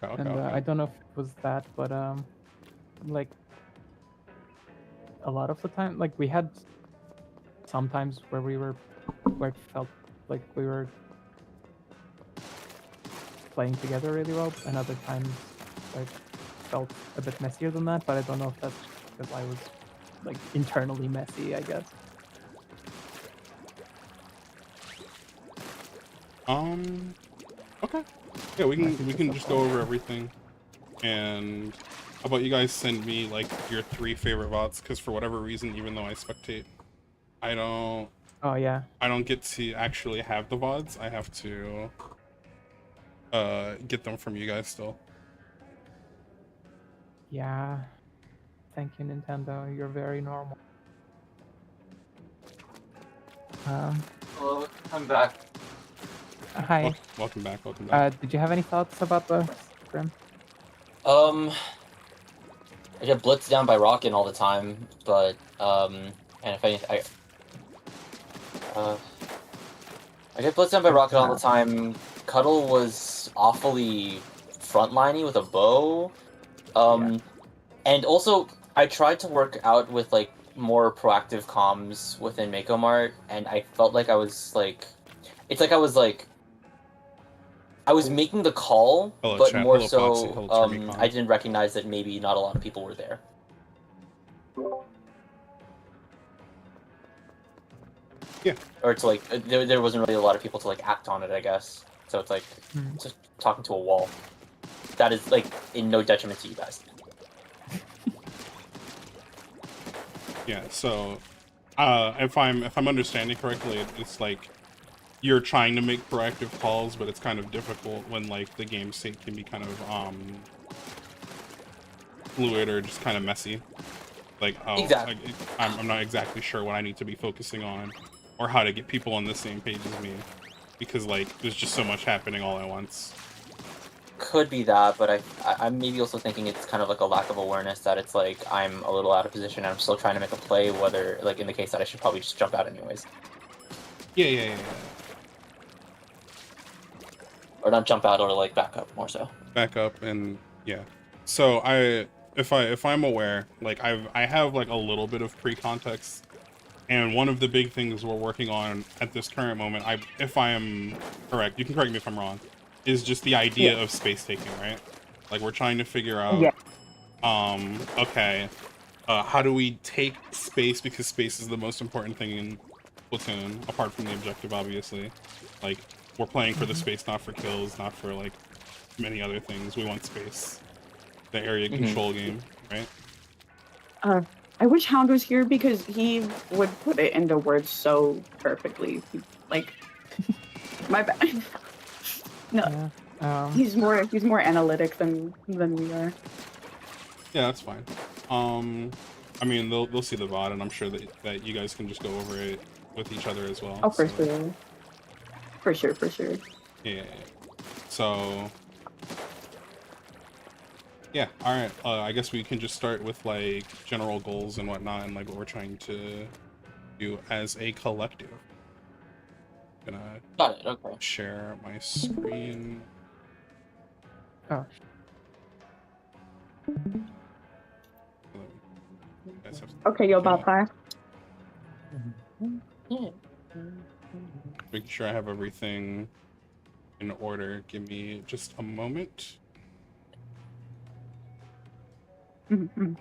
Okay, And okay. I don't know if it was that, but like a lot of the time, like we had sometimes where it felt like we were playing together really well, and other times where it felt a bit messier than that. But I don't know if that's because I was like internally messy, I guess. Um, okay. Yeah, Might be we just can a just go flaw. over everything. And how about you guys send me like your 3 favorite VODs? Because for whatever reason, even though I spectate, I don't Oh yeah, I don't get to actually have the VODs. I have to get them from you guys still. yeah. Thank you, Nintendo. You're very normal. Um, Hello, I'm back. Hi. Welcome back. Welcome back. Did you have any thoughts about the scrim? I get blitzed down by Rockin' all the time, but and if anything, I get blitzed down by Rocket all the time. Cuddle was awfully frontliney with a bow. And also I tried to work out with like more proactive comms within Mako Mart, and I felt like I was like, it's like I was making the call, Hello, but chat. more Hello, Foxy. so, Hello, Termicon. I didn't recognize that maybe not a lot of people were there. Yeah. Or to like, there wasn't really a lot of people to like act on it, I guess. So it's like just talking to a wall. That is like in no detriment to you guys. Yeah. So, if I'm understanding correctly, it's like you're trying to make proactive calls, but it's kind of difficult when like the game state can be kind of fluid or just kind of messy. Like, oh, Exactly. I'm not exactly sure what I need to be focusing on or how to get people on the same page as me, because like there's just so much happening all at once. Could be that, but I'm maybe also thinking it's kind of like a lack of awareness that it's like I'm a little out of position and I'm still trying to make a play, whether like in the case that I should probably just jump out anyways. Yeah. Or not jump out, or like back up more so. Back up and yeah. So if I'm aware, like I have like a little bit of pre-context, and one of the big things we're working on at this current moment, if I am correct, you can correct me if I'm wrong, is just the idea of space taking, right? Like we're trying to figure out, okay, how do we take space, because space is the most important thing in Splatoon, apart from the objective, obviously. Like we're playing for the space, not for kills, not for like many other things. We want space. The area control game, right? I wish Hound was here because he would put it into words so perfectly. Like, my bad. No, he's more analytic than we are. Yeah, that's fine. I mean, they'll see the VOD, and I'm sure that you guys can just go over it with each other as well. Oh, for sure. For sure. Yeah. So. Yeah, alright, I guess we can just start with, like, general goals and whatnot, and, like, what we're trying to do as a collective. I'm gonna Got it, okay. share my screen. Oh. Okay, you're about fire. Making sure I have everything in order. Give me just a moment. Mm-hmm.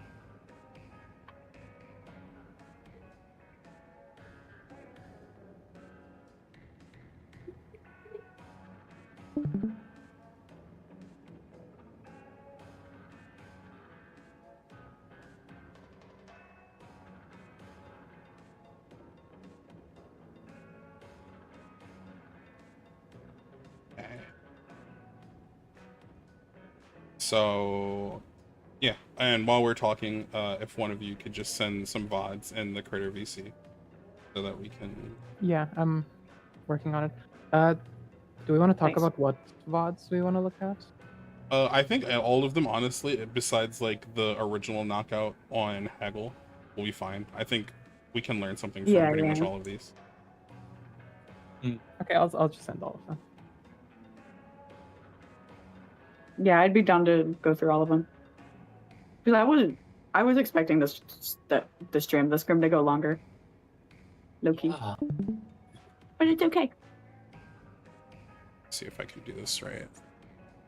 So, yeah, and while we're talking, if one of you could just send some VODs in the Creator VC so that we can... Yeah, I'm working on it. Do we want to talk about what VODs we want to look at? I think all of them, honestly, besides like the original knockout on Haggle, will be fine. I think we can learn something from pretty much all of these. Okay, I'll just send all of them. Yeah, I'd be down to go through all of them. Because I was expecting the scrim to go longer. Low key. Yeah. But it's okay. See if I can do this right.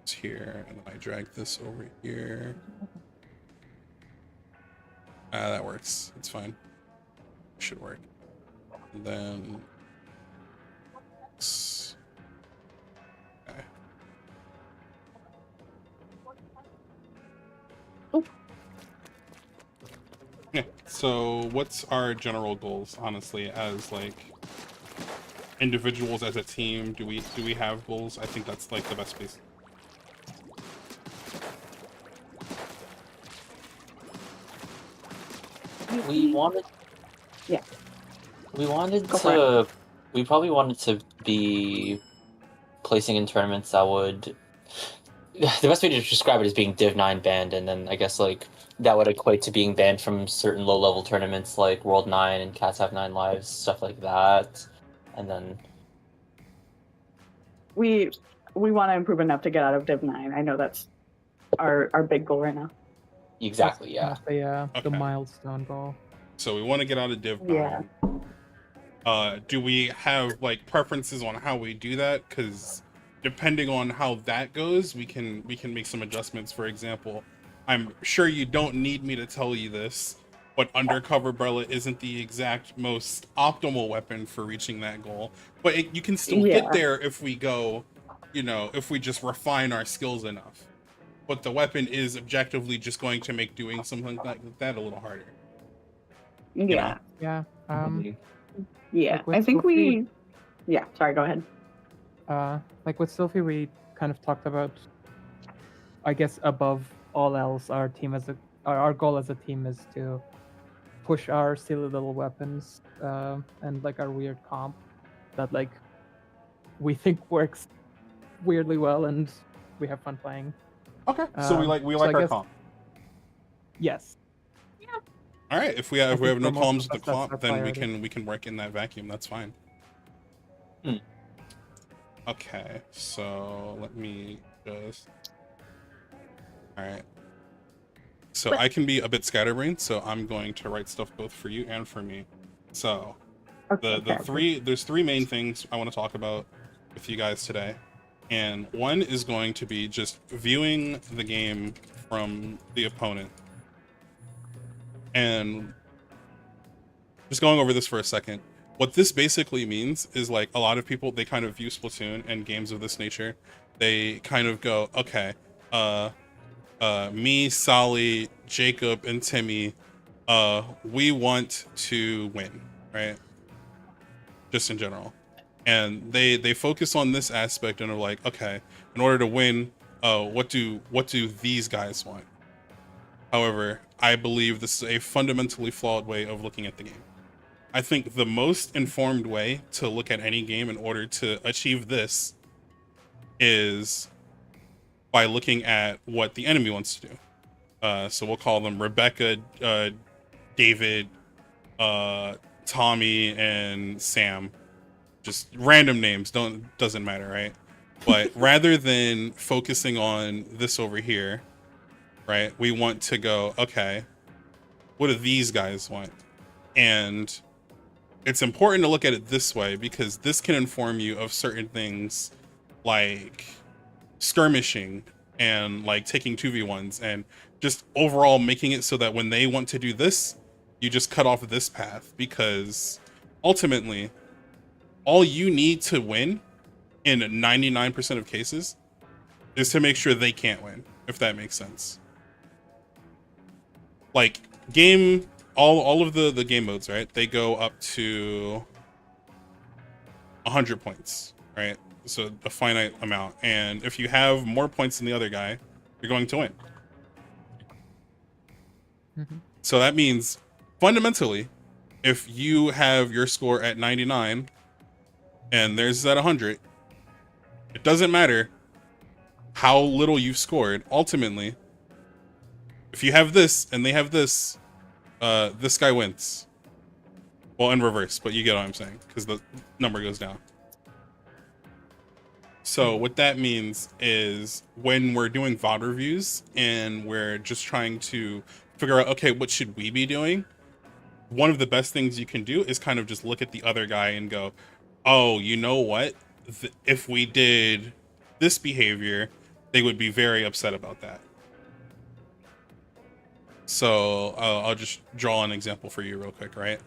It's here, and then I drag this over here. That works. It's fine. Should work. And then... Okay. Oh. Yeah, so what's our general goals, honestly, as, like, individuals, as a team? Do we have goals? I think that's, like, the best place. We wanted. Yeah. We wanted Go for to. We probably wanted to be placing in tournaments that would. The best way to describe it is being Div 9 banned, and then I guess like that would equate to being banned from certain low-level tournaments like World 9 and Cats Have 9 Lives, stuff like that. And then We want to improve enough to get out of Div 9. I know that's our big goal right now. exactly, yeah. The Okay. milestone goal. So we want to get out of Div 9. Yeah. Do we have, like, preferences on how we do that? Because depending on how that goes, we can make some adjustments. For example, I'm sure you don't need me to tell you this, but Undercover Umbrella isn't the exact most optimal weapon for reaching that goal. But you can still get there if we go, you know, if we just refine our skills enough. But the weapon is objectively just going to make doing something like that a little harder. Yeah. Yeah. Yeah. Like with I think Sophie- Yeah. Sorry. Go ahead. Like with Sophie, we kind of talked about, I guess, above all else, our goal as a team is to push our silly little weapons and like our weird comp that like we think works weirdly well and we have fun playing. Okay, so we like so I our guess- comp. Yes. All right, if we have think no for most problems of with the us, that's comp, our then priority. we can work in that vacuum. That's fine. Okay, so let me just. All right. So I can be a bit scatterbrained, so I'm going to write stuff both for you and for me. So there's three main things I want to talk about with you guys today. And one is going to be just viewing the game from the opponent. And just going over this for a second. What this basically means is, like, a lot of people, they kind of view Splatoon and games of this nature. They kind of go, okay, me, Sally, Jacob, and Timmy, we want to win, right? Just in general. And they focus on this aspect and are like, okay, in order to win, what do these guys want? However, I believe this is a fundamentally flawed way of looking at the game. I think the most informed way to look at any game in order to achieve this is by looking at what the enemy wants to do. So we'll call them Rebecca, David, Tommy, and Sam. Just random names, doesn't matter, right? But rather than focusing on this over here, right, we want to go, okay, what do these guys want? And it's important to look at it this way because this can inform you of certain things like skirmishing and like taking 2v1s and just overall making it so that when they want to do this, you just cut off this path, because ultimately all you need to win in 99% of cases is to make sure they can't win, if that makes sense. Like all of the game modes, right? They go up to 100 points, right? So a finite amount. And if you have more points than the other guy, you're going to win. Mm-hmm. So that means fundamentally, if you have your score at 99 and theirs is at 100, it doesn't matter how little you've scored. Ultimately, if you have this and they have this, this guy wins. Well, in reverse, but you get what I'm saying, because the number goes down. So what that means is when we're doing VOD reviews and we're just trying to figure out, okay, what should we be doing? One of the best things you can do is kind of just look at the other guy and go, oh, you know what? If we did this behavior, they would be very upset about that. So I'll just draw an example for you real quick, right?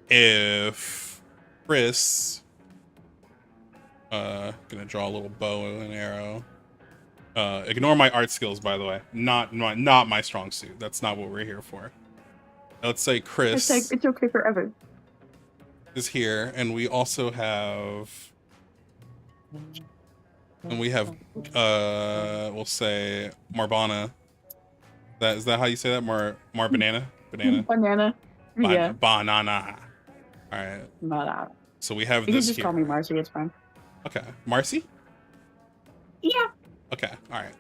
If Chris, gonna draw a little bow and arrow. Ignore my art skills, by the way. Not my strong suit. That's not what we're here for. Let's say Chris. It's okay forever. Is here, and we also have, we'll say Marbana. Is that how you say that? Mar banana? Banana. Yeah. Banana. All right. Banana. So we have You this can just here. call me Marcy, it's fine. Okay. Marcy? Yeah. Okay. All right.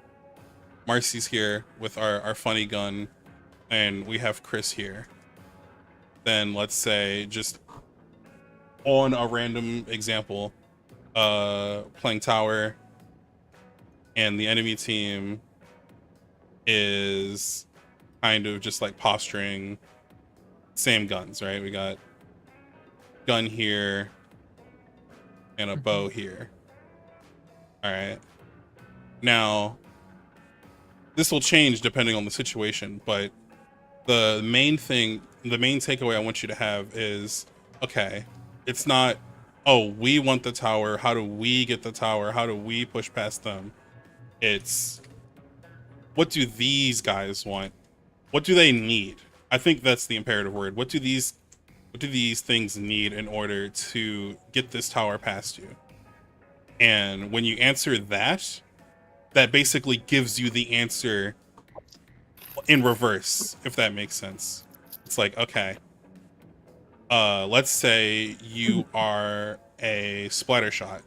Marcy's here with our funny gun, and we have Chris here. Then let's say, just on a random example, playing tower, and the enemy team is kind of just like posturing, same guns, right? We got gun here and a bow here. All right. Now, this will change depending on the situation, but the main takeaway I want you to have is, okay, it's not, oh, we want the tower. How do we get the tower? How do we push past them? It's, what do these guys want? What do they need? I think that's the imperative word. What do these things need in order to get this tower past you? And when you answer that, that basically gives you the answer in reverse, if that makes sense. It's like, okay, let's say you are a splatterbot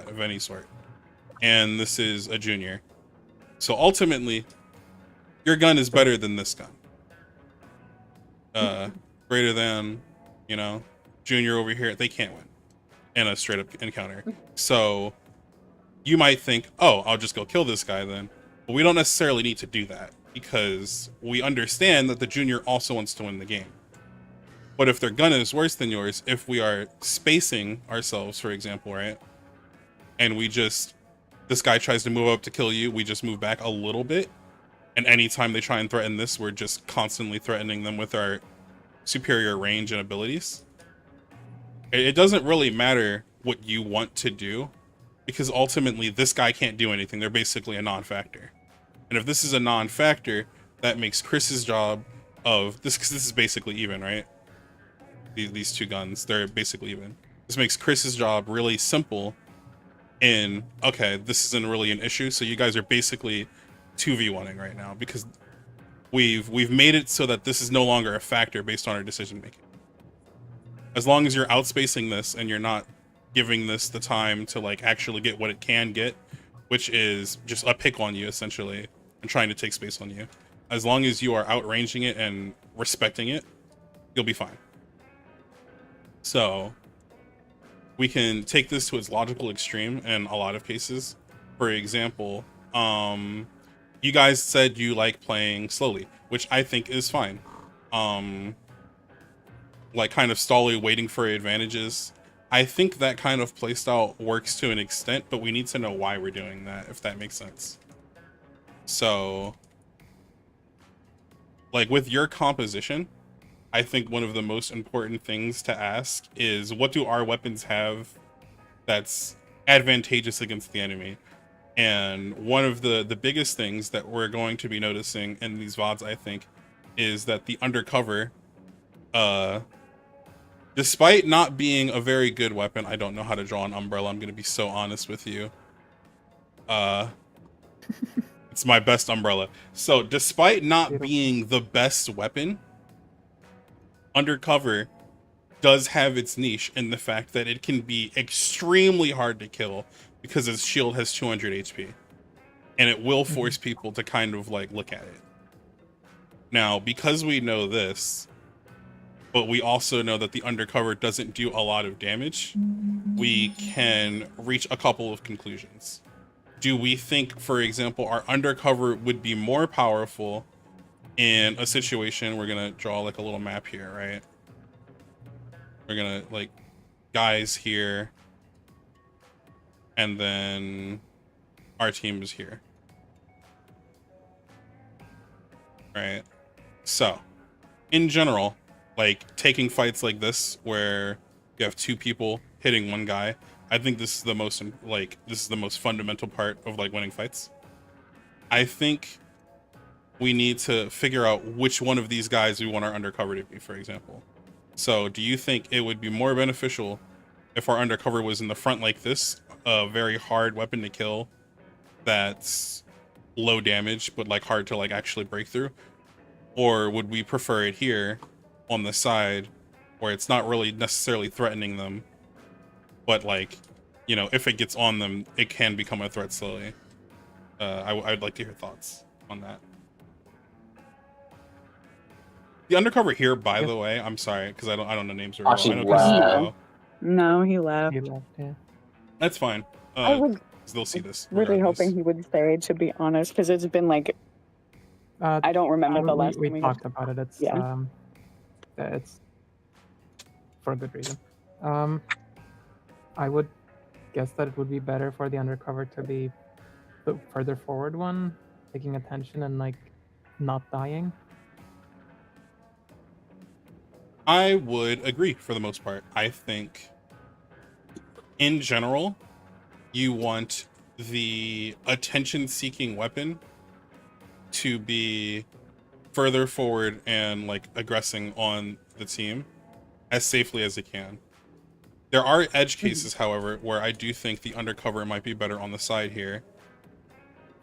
of any sort, and this is a junior. So ultimately, your gun is better than this gun. Greater than, junior over here, they can't win in a straight up encounter. So you might think, oh, I'll just go kill this guy then. But we don't necessarily need to do that, because we understand that the junior also wants to win the game. But if their gun is worse than yours, if we are spacing ourselves, for example, right? And this guy tries to move up to kill you, we just move back a little bit. And anytime they try and threaten this, we're just constantly threatening them with our superior range and abilities. It doesn't really matter what you want to do, because ultimately this guy can't do anything. They're basically a non-factor. And if this is a non-factor, that makes Chris's job of this, because this is basically even, right? These two guns, they're basically even. This makes Chris's job really simple in, okay, this isn't really an issue, so you guys are basically 2v1ing right now, because we've made it so that this is no longer a factor based on our decision making. As long as you're outspacing this and you're not giving this the time to like actually get what it can get, which is just a pick on you essentially and trying to take space on you. As long as you are outranging it and respecting it, you'll be fine. So we can take this to its logical extreme in a lot of cases. For example, you guys said you like playing slowly, which I think is fine. Like kind of stally waiting for advantages. I think that kind of playstyle works to an extent, but we need to know why we're doing that, if that makes sense. So, like with your composition, I think one of the most important things to ask is, what do our weapons have that's advantageous against the enemy? And one of the biggest things that we're going to be noticing in these VODs, I think, is that the undercover, despite not being a very good weapon, I don't know how to draw an umbrella, I'm going to be so honest with you. It's my best umbrella. So despite not being the best weapon, undercover does have its niche in the fact that it can be extremely hard to kill because its shield has 200 HP. And it will force people to kind of like look at it. Now, because we know this, but we also know that the undercover doesn't do a lot of damage, we can reach a couple of conclusions. Do we think, for example, our undercover would be more powerful in a situation? We're gonna draw like a little map here, right? We're gonna like guys here, and then our team is here, right? So in general, like taking fights like this where you have two people hitting one guy, I think this is the most fundamental part of like winning fights. I think we need to figure out which one of these guys we want our undercover to be, for example. So do you think it would be more beneficial if our undercover was in the front like this, a very hard weapon to kill that's low damage but like hard to like actually break through? Or would we prefer it here on the side where it's not really necessarily threatening them, but like, you know, if it gets on them, it can become a threat slowly? I'd like to hear thoughts on that. The undercover here, by the way, I'm sorry because I don't know names very well. Actually, I know wow. Chris- No, he left. He left, yeah. That's fine. I was They'll see this. really regardless. hoping he would stay, to be honest, because it's been like I don't remember the last we time talked about it. It's Yeah. It's for a good reason. I would guess that it would be better for the undercover to be the further forward one, taking attention and like not dying. I would agree for the most part. I think in general, you want the attention-seeking weapon to be further forward and like aggressing on the team as safely as it can. There are edge cases, however, where I do think the undercover might be better on the side here.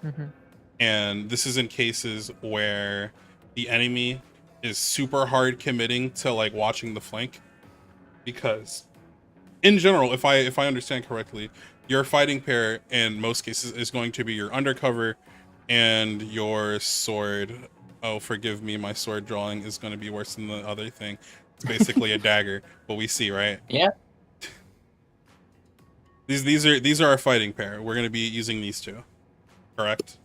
Mm-hmm. And this is in cases where the enemy is super hard committing to like watching the flank, because in general, if I understand correctly, your fighting pair in most cases is going to be your undercover and your sword. Oh, forgive me, my sword drawing is going to be worse than the other thing. It's basically a dagger, but we see, right? Yeah. These are our fighting pair. We're going to be using these two, correct?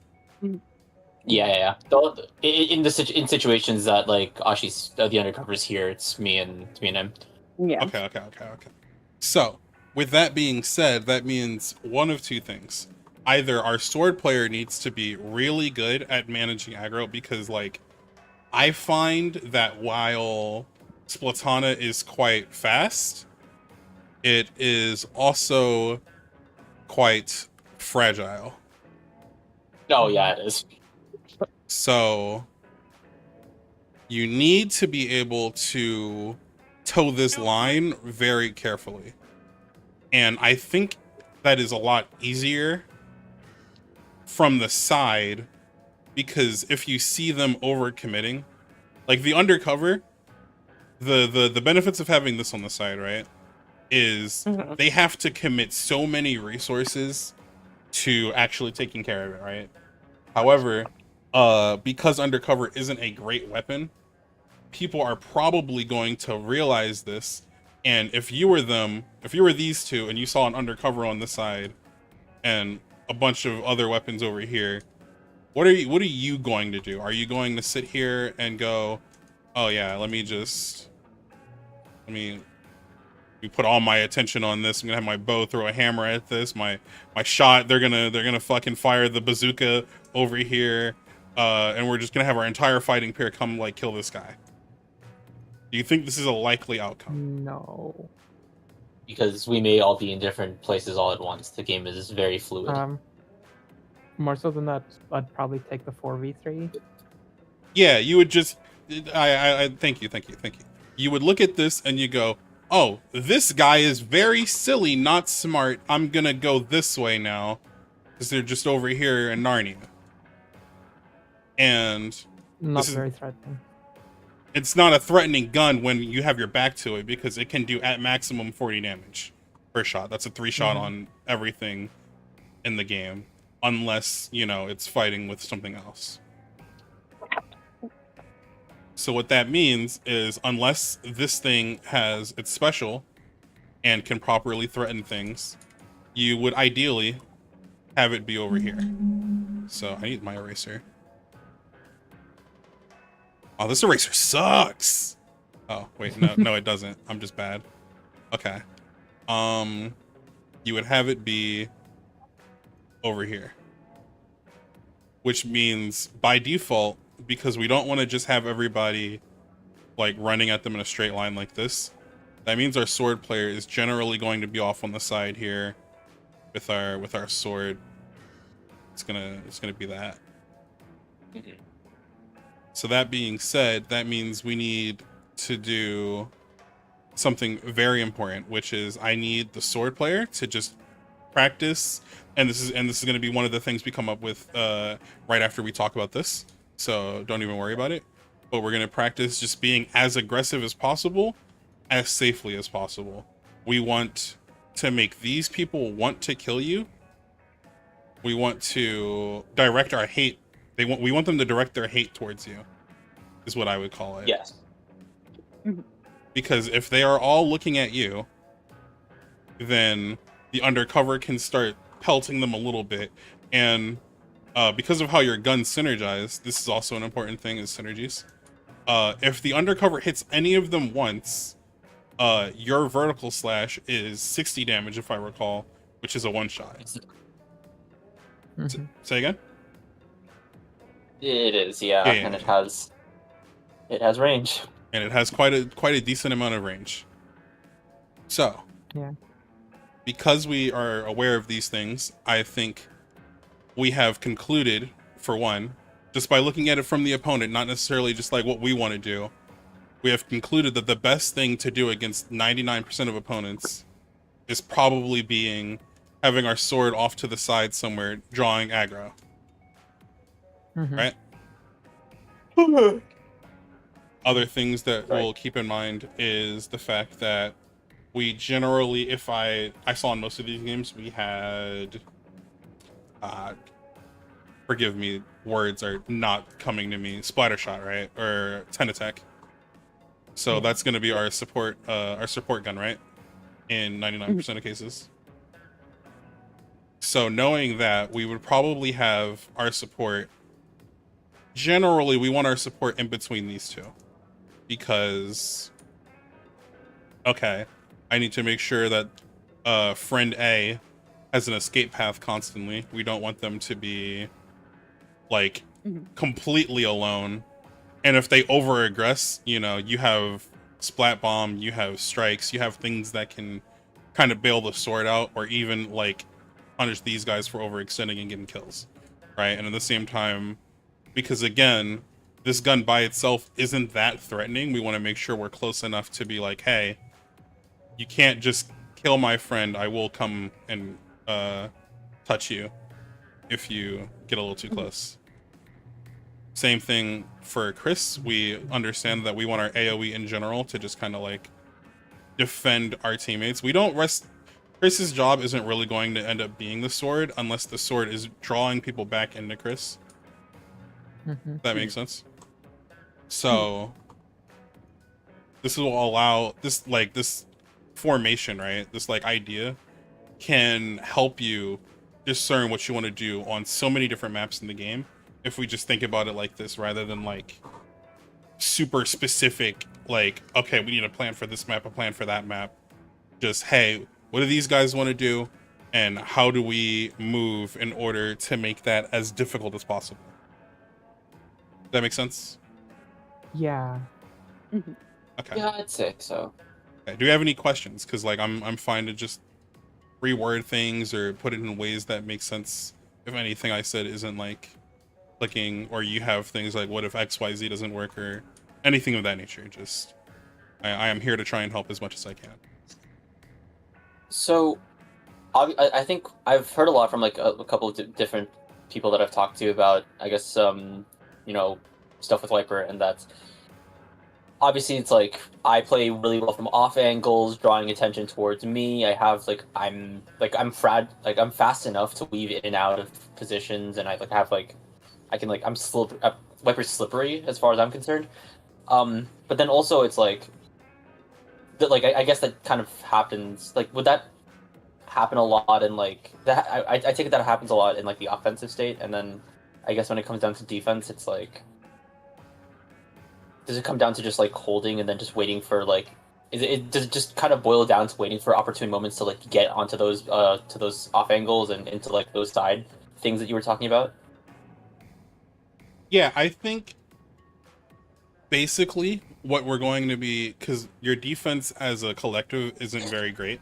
Yeah. Though, in situations that like Ashi's the undercover's here, it's me and him. yeah. Okay. So, with that being said, that means one of two things. Either our sword player needs to be really good at managing aggro, because like I find that while Splatana is quite fast, it is also quite fragile. Oh yeah, it is. So you need to be able to toe this line very carefully. And I think that is a lot easier from the side, because if you see them overcommitting, like the undercover, the benefits of having this on the side, right, is they have to commit so many resources to actually taking care of it, right? However, because undercover isn't a great weapon, people are probably going to realize this. And if you were these two and you saw an undercover on the side and a bunch of other weapons over here, what are you going to do? Are you going to sit here and go, oh yeah, let me put all my attention on this. I'm gonna have my bow throw a hammer at this. My shot, they're gonna fucking fire the bazooka over here, and we're just gonna have our entire fighting pair come like kill this guy. Do you think this is a likely outcome? No. Because we may all be in different places all at once. The game is very fluid. More so than that, I'd probably take the 4v3. Yeah, you would just, I thank you. You would look at this and you go, oh, this guy is very silly, not smart. I'm gonna go this way now, because they're just over here in Narnia. And Not very threatening. it's not a threatening gun when you have your back to it, because it can do at maximum 40 damage per shot. That's a 3-shot on everything in the game, unless, you know, it's fighting with something else. So what that means is, unless this thing has its special and can properly threaten things, you would ideally have it be over here. So I need my eraser. Oh, this eraser sucks. Oh, wait, no, it doesn't. I'm just bad. Okay. You would have it be over here. Which means, by default, because we don't want to just have everybody like running at them in a straight line like this, that means our sword player is generally going to be off on the side here with our sword. It's gonna be that. So that being said, that means we need to do something very important, which is I need the sword player to just practice, and this is going to be one of the things we come up with right after we talk about this. So don't even worry about it. But we're going to practice just being as aggressive as possible, as safely as possible. We want to make these people want to kill you. We want to direct our hate. We want them to direct their hate towards you, is what I would call it. Yes. Because if they are all looking at you, then the undercover can start pelting them a little bit. And because of how your guns synergize, this is also an important thing, is synergies. If the undercover hits any of them once, your vertical slash is 60 damage, if I recall, which is a one-shot. Say again? It is, yeah. And it has range. And it has quite a decent amount of range. So, yeah, because we are aware of these things, I think we have concluded, for one, just by looking at it from the opponent, not necessarily just like what we want to do, we have concluded that the best thing to do against 99% of opponents is probably having our sword off to the side somewhere, drawing aggro. Right? Other things that we'll keep in mind is the fact that we generally, if I saw in most of these games, we had, forgive me, words are not coming to me, splatter shot, right? Or 10 attack. So that's going to be our support gun, right? In 99% of cases. So knowing that, we would probably have our support, generally we want our support in between these two. Because, okay, I need to make sure that friend A has an escape path constantly. We don't want them to be like completely alone. And if they over-aggress, you know, you have splat bomb, you have strikes, you have things that can kind of bail the sword out, or even like punish these guys for overextending and getting kills, right? And at the same time, because again, this gun by itself isn't that threatening, we want to make sure we're close enough to be like, hey, you can't just kill my friend, I will come and touch you if you get a little too close. Same thing for Chris. We understand that we want our AoE in general to just kind of like defend our teammates. We don't rest. Chris's job isn't really going to end up being the sword unless the sword is drawing people back into Chris. That makes sense. So this will allow this formation, right? This like idea can help you discern what you want to do on so many different maps in the game. If we just think about it like this, rather than like super specific, like, okay, we need a plan for this map, a plan for that map. Just, hey, what do these guys want to do? And how do we move in order to make that as difficult as possible? Does that make sense? Yeah. Okay. Yeah, I'd say so. Okay. Do you have any questions? Because like I'm fine to just reword things or put it in ways that make sense. If anything I said isn't like clicking, or you have things like, what if XYZ doesn't work, or anything of that nature. Just I am here to try and help as much as I can. So I think I've heard a lot from like a couple of different people that I've talked to about, I guess, you know, stuff with Viper, and that's obviously it's like I play really well from off angles, drawing attention towards me. I have I'm fast enough to weave in and out of positions, and I like have like I can like I'm Viper's slippery as far as I'm concerned. But then also it's like, that, like I guess that kind of happens. Like, would that happen a lot in like that? I take it that happens a lot in like the offensive state, and then I guess when it comes down to defense, it's like, does it come down to just like holding and then just waiting for like, does it just kind of boil down to waiting for opportune moments to like get onto those off angles and into like those side things that you were talking about? Yeah, I think basically what we're going to be, because your defense as a collective isn't very great.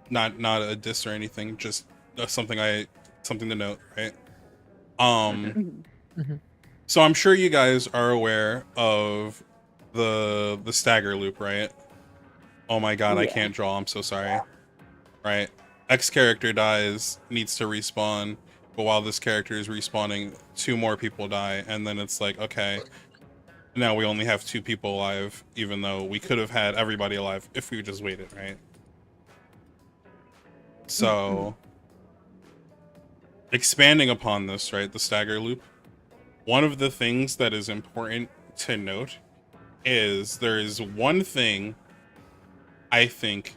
Not a diss or anything, just something to note, right? So I'm sure you guys are aware of the stagger loop, right? Oh my god, I can't draw, I'm so sorry. Right? X character dies, needs to respawn, but while this character is respawning, 2 more people die, and then it's like, okay, now we only have 2 people alive, even though we could have had everybody alive if we just waited, right? So, expanding upon this, right, the stagger loop, one of the things that is important to note is there is one thing, I think,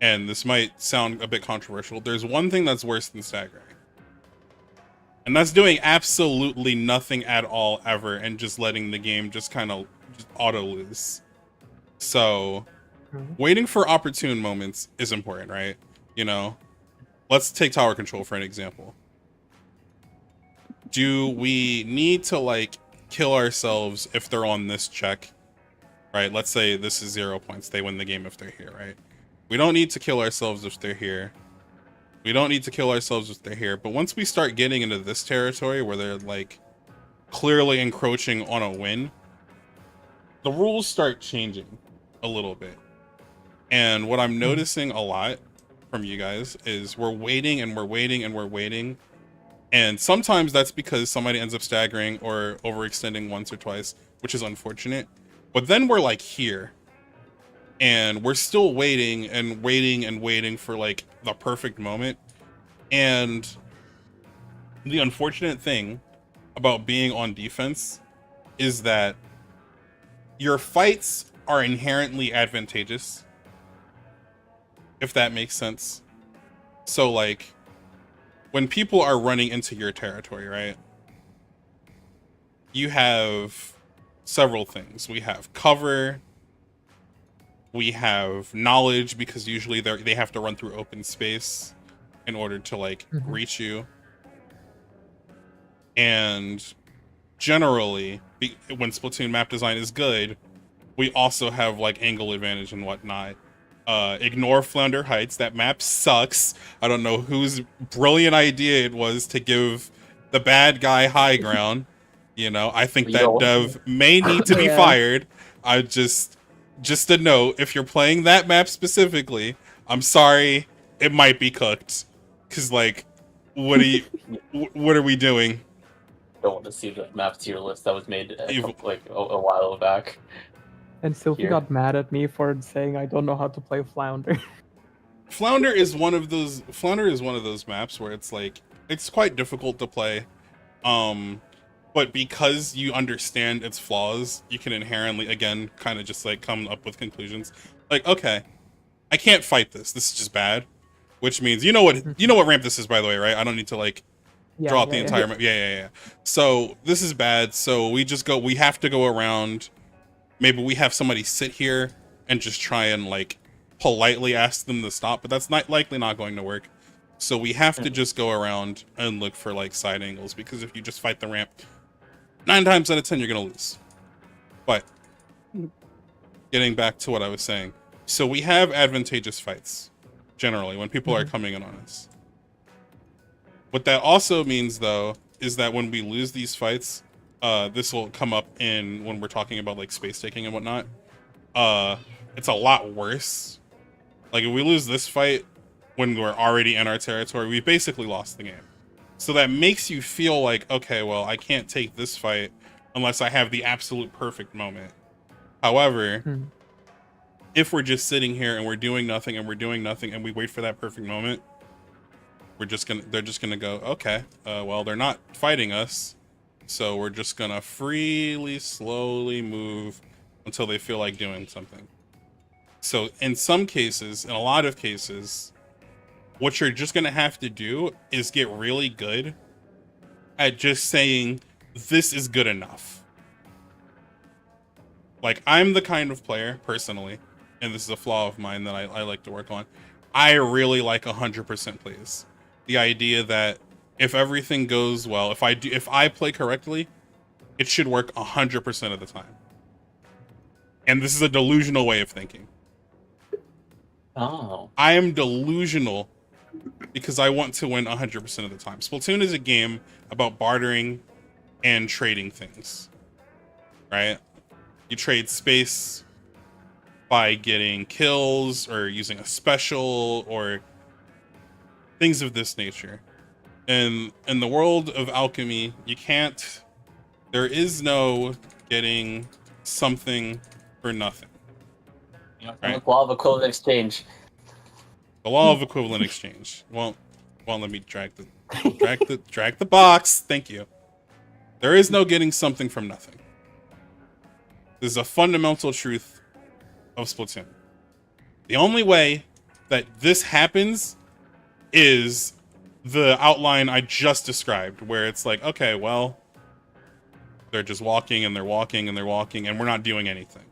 and this might sound a bit controversial, there's one thing that's worse than staggering. And that's doing absolutely nothing at all ever and just letting the game just kind of auto lose. So, waiting for opportune moments is important, right? You know, let's take tower control for an example. Do we need to like kill ourselves if they're on this check? Right? Let's say this is 0 points. They win the game if they're here, right? We don't need to kill ourselves if they're here. We don't need to kill ourselves if they're here. But once we start getting into this territory where they're like clearly encroaching on a win, the rules start changing a little bit. And what I'm noticing a lot from you guys is we're waiting and we're waiting and we're waiting. And sometimes that's because somebody ends up staggering or overextending once or twice, which is unfortunate. But then we're like here and we're still waiting and waiting and waiting for like the perfect moment. And the unfortunate thing about being on defense is that your fights are inherently advantageous, if that makes sense. So like when people are running into your territory, right? You have several things. We have cover, we have knowledge, because usually they have to run through open space in order to like reach you. And generally, when Splatoon map design is good, we also have like angle advantage and whatnot. Ignore Flounder Heights. That map sucks. I don't know whose brilliant idea it was to give the bad guy high ground. You know, I think that dev may need to be fired. I just a note, if you're playing that map specifically, I'm sorry, it might be cooked. Cause like, what are we doing? Don't want to see the map tier list that was made like a while back. And Sylvie got mad at me for saying I don't know how to play Flounder. Flounder is one of those maps where it's like it's quite difficult to play. But because you understand its flaws, you can inherently again kind of just like come up with conclusions. Like, okay, I can't fight this. This is just bad. Which means you know what ramp this is, by the way, right? I don't need to like draw out the entire map. Yeah. So this is bad. So we have to go around. Maybe we have somebody sit here and just try and like politely ask them to stop, but that's likely not going to work. So we have to just go around and look for like side angles, because if you just fight the ramp, 9 times out of 10 you're gonna lose. But getting back to what I was saying, so we have advantageous fights generally when people are coming in on us. What that also means though is that when we lose these fights, this will come up in when we're talking about like space taking and whatnot. It's a lot worse. Like if we lose this fight when we're already in our territory, we basically lost the game. So that makes you feel like, okay, well, I can't take this fight unless I have the absolute perfect moment. However, if we're just sitting here and we're doing nothing and we wait for that perfect moment, they're just gonna go, okay, well, they're not fighting us. So we're just gonna freely, slowly move until they feel like doing something. So in some cases, in a lot of cases, what you're just going to have to do is get really good at just saying, this is good enough. Like, I'm the kind of player, personally, and this is a flaw of mine that I like to work on. I really like 100% plays. The idea that if everything goes well, if I play correctly, it should work 100% of the time. And this is a delusional way of thinking. Oh. I am delusional because I want to win 100% of the time. Splatoon is a game about bartering and trading things, right? You trade space by getting kills or using a special or things of this nature. And in the world of alchemy, there is no getting something for nothing. Right? Law of equivalent exchange. The law of equivalent exchange. Well, let me drag the box. Thank you. There is no getting something from nothing. This is a fundamental truth of Splatoon. The only way that this happens is the outline I just described, where it's like, okay, well, they're just walking and they're walking and they're walking, and we're not doing anything.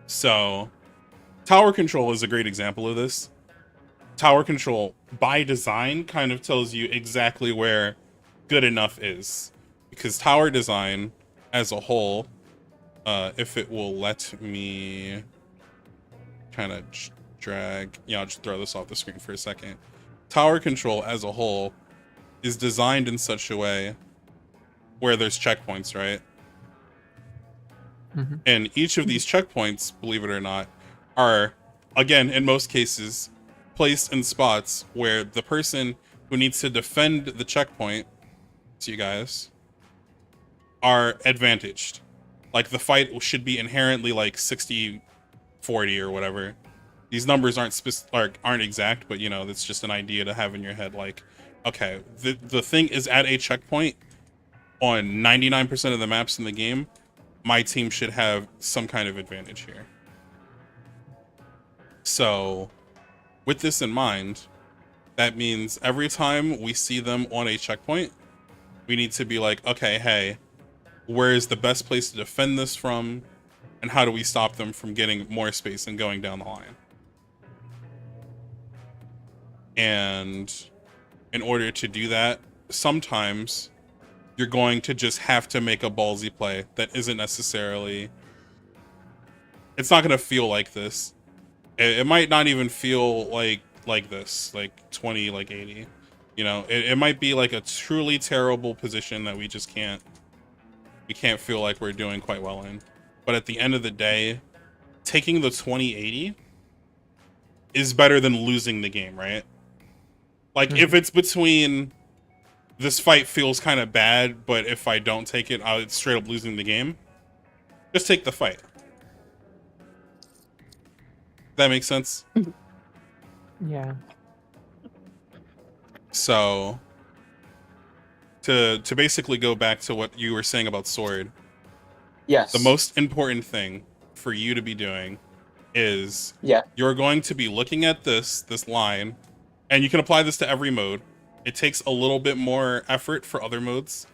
So, tower control is a great example of this. Tower control, by design, kind of tells you exactly where good enough is. Because tower design, as a whole, if it will let me kind of drag... Yeah, I'll just throw this off the screen for a second. Tower control, as a whole, is designed in such a way where there's checkpoints, right? Mm-hmm. And each of these checkpoints, believe it or not, are, again, in most cases, placed in spots where the person who needs to defend the checkpoint, to you guys, are advantaged. Like, the fight should be inherently like 60-40 or whatever. These numbers aren't exact, but you know, that's just an idea to have in your head. Like, okay, the thing is at a checkpoint on 99% of the maps in the game. My team should have some kind of advantage here. So, with this in mind, that means every time we see them on a checkpoint, we need to be like, okay, hey, where is the best place to defend this from? And how do we stop them from getting more space and going down the line? And in order to do that, sometimes you're going to just have to make a ballsy play that isn't necessarily... It's not going to feel like this. It might not even feel like this, like 20, like 80. You know, it might be like a truly terrible position that we just can't feel like we're doing quite well in. But at the end of the day, taking the 20-80 is better than losing the game, right? Like, if it's between... This fight feels kind of bad, but if I don't take it, I'll straight up losing the game. Just take the fight. That makes sense? Yeah. So, to basically go back to what you were saying about Sword. Yes. The most important thing for you to be doing is you're going to be looking at this line, and you can apply this to every mode. It takes a little bit more effort for other modes.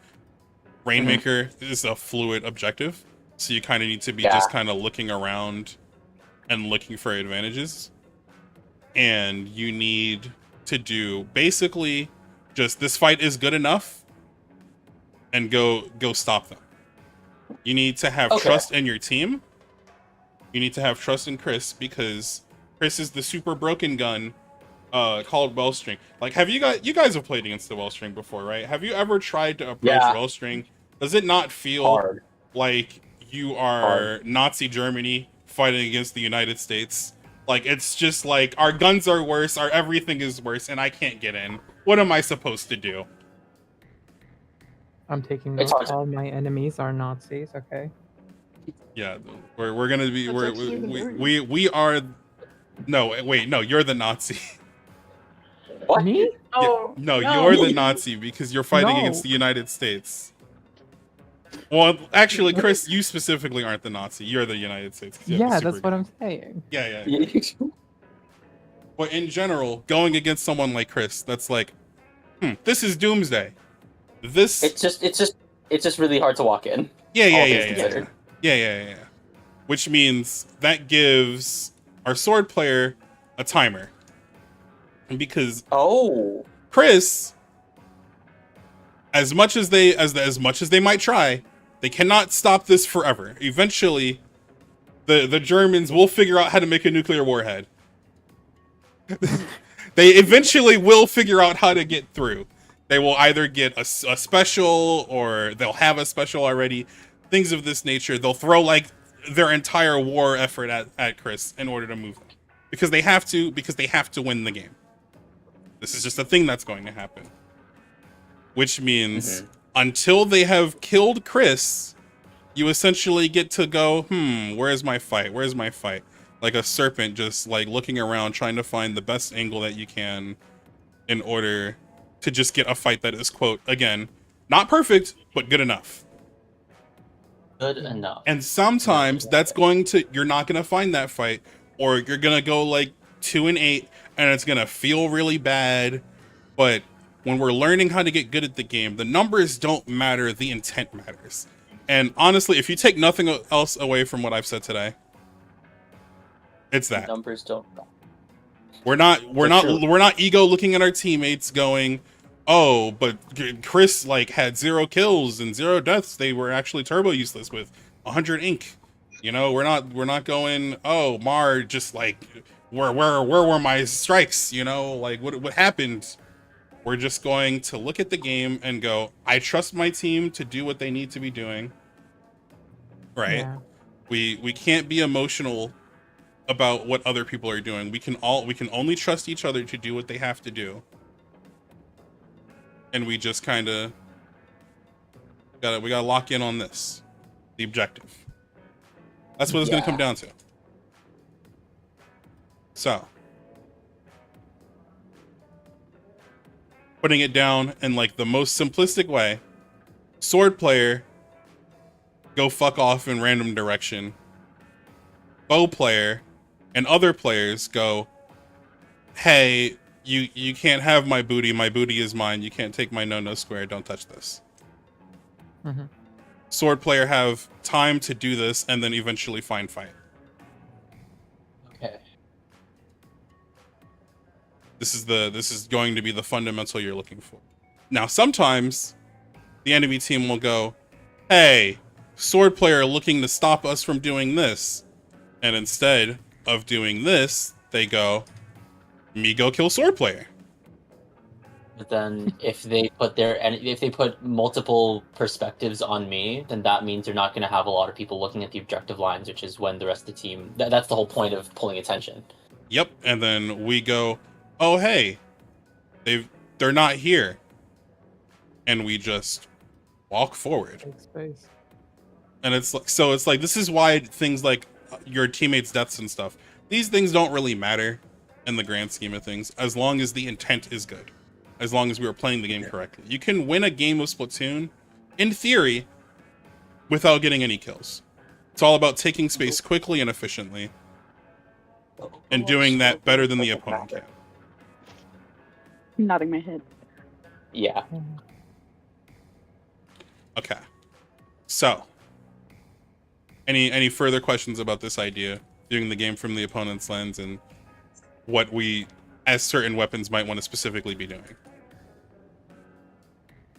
Rainmaker is a fluid objective, so you kind of need to be just kind of looking around and looking for advantages. And you need to do basically just this fight is good enough and go stop them. You need to have trust in your team. You need to have trust in Chris, because Chris is the super broken gun called Wellstring. Like, you guys have played against the Wellstring before, right? Have you ever tried to approach Wellstring? Does it not feel like you are Nazi Germany fighting against the United States? Like, it's just like, our guns are worse, our everything is worse, and I can't get in. What am I supposed to do? I'm taking notes. All my enemies are Nazis, okay? Yeah, we're gonna be we are. No, wait, no, you're the Nazi. What? Me? Oh no, you're the Nazi because you're fighting against the United States. Well, actually, Chris, you specifically aren't the Nazi. You're the United States. 'Cause you have the Yeah, super that's what gun. I'm saying. Yeah. But in general, going against someone like Chris, that's like, this is doomsday. This. It's just really hard to walk in. all things Yeah. considered. Yeah. Which means that gives our sword player a timer. Because Oh, Chris, as much as they might try, they cannot stop this forever. Eventually, the Germans will figure out how to make a nuclear warhead. They eventually will figure out how to get through. They will either get a special, or they'll have a special already. Things of this nature. They'll throw like their entire war effort at Chris in order to move them. Because they have to win the game. This is just a thing that's going to happen. Which means until they have killed Chris, you essentially get to go, where's my fight? Where's my fight? Like a serpent just like looking around trying to find the best angle that you can in order to just get a fight that is, quote, again, not perfect, but good enough. good enough. And sometimes you're not going to find that fight, or you're going to go like 2-8 and it's going to feel really bad. But when we're learning how to get good at the game, the numbers don't matter, the intent matters. And honestly, if you take nothing else away from what I've said today, it's that. Numbers don't. We're not ego looking at our teammates going, oh, but Chris like had 0 kills and 0 deaths. They were actually turbo useless with 100 ink. You know, we're not going, oh, Mar just like where were my strikes? You know, like what happened? We're just going to look at the game and go, I trust my team to do what they need to be doing. Right? Yeah. We can't be emotional about what other people are doing. We can only trust each other to do what they have to do. And we just kind of we gotta lock in on this, the objective. That's what it's gonna come down to. So, putting it down in like the most simplistic way, sword player, go fuck off in random direction. Bow player and other players go, hey, you can't have my booty is mine, you can't take my no square, don't touch this. Sword player have time to do this and then eventually find fight. Okay. This is going to be the fundamental you're looking for. Now sometimes the enemy team will go, hey, sword player looking to stop us from doing this. And instead of doing this, they go, me go kill sword player. But then if they put multiple perspectives on me, then that means they're not going to have a lot of people looking at the objective lines, which is when the rest of the team. That's the whole point of pulling attention. Yep, and then we go, oh hey, they're not here, and we just walk forward. Take space. And it's like this is why things like your teammates' deaths and stuff, these things don't really matter in the grand scheme of things, as long as the intent is good, as long as we were playing the game correctly. You can win a game of Splatoon, in theory, without getting any kills. It's all about taking space quickly and efficiently, and doing that better than the opponent can. I'm nodding my head. Yeah. Okay. So, any further questions about this idea, viewing the game from the opponent's lens and what we, as certain weapons, might want to specifically be doing?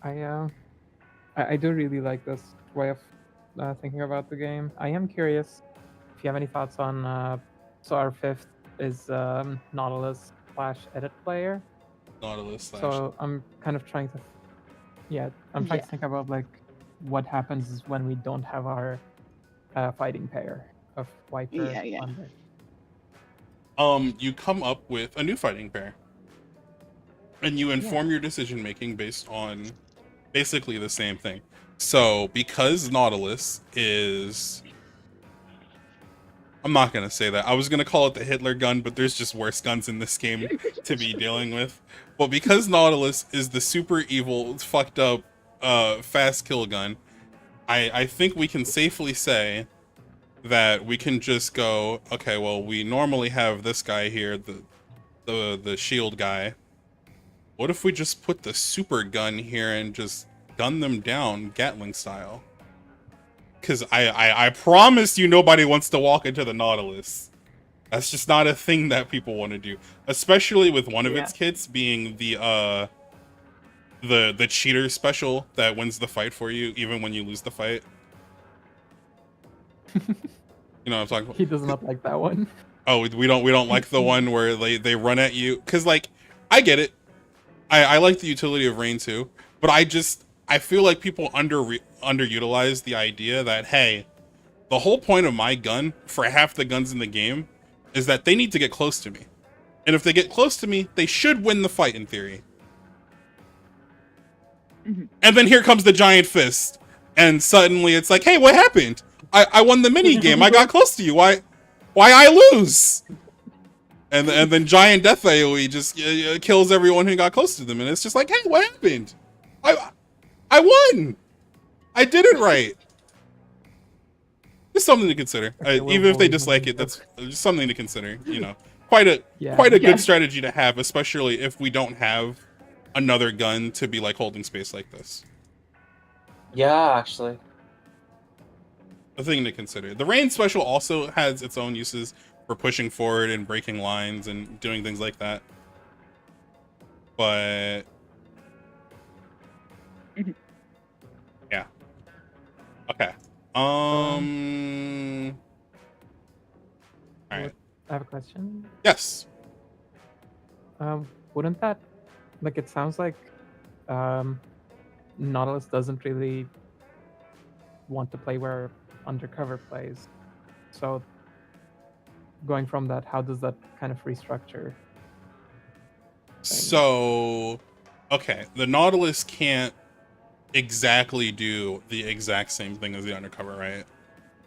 I do really like this way of thinking about the game. I am curious if you have any thoughts on. So our 5th is Nautilus / edit player. Nautilus / So I'm kind of trying to, I'm trying to think about like what happens is when we don't have our fighting pair of Viper. You come up with a new fighting pair, and you inform your decision making based on basically the same thing. So because Nautilus is, I'm not gonna say that. I was gonna call it the Hitler gun, but there's just worse guns in this game to be dealing with. But because Nautilus is the super evil, fucked up, fast kill gun, I think we can safely say that we can just go, okay, well, we normally have this guy here, the shield guy. What if we just put the super gun here and just gun them down Gatling style? Because I promise you nobody wants to walk into the Nautilus. That's just not a thing that people want to do. Especially with one of its kits being the cheater special that wins the fight for you, even when you lose the fight. You know what I'm talking about? He does not like that one. Oh, we don't like the one where they run at you. Because, like, I get it. I like the utility of rain too. But I feel like people underutilize the idea that, hey, the whole point of my gun for half the guns in the game is that they need to get close to me. And if they get close to me, they should win the fight in theory. And then here comes the giant fist. And suddenly it's like, hey, what happened? I won the mini game. I got close to you. Why I lose? And then giant death AoE just kills everyone who got close to them. And it's just like, hey, what happened? I won. I did it right. Just something to consider. Even if they dislike it, that's just something to consider. You know, quite a good strategy to have, especially if we don't have another gun to be like holding space like this. Yeah, actually. A thing to consider. The rain special also has its own uses for pushing forward and breaking lines and doing things like that. But yeah. Okay. All right. I have a question. Yes. Wouldn't that, like, it sounds like Nautilus doesn't really want to play where Undercover plays. So going from that, how does that kind of restructure? So, okay, the Nautilus can't exactly do the exact same thing as the Undercover, right?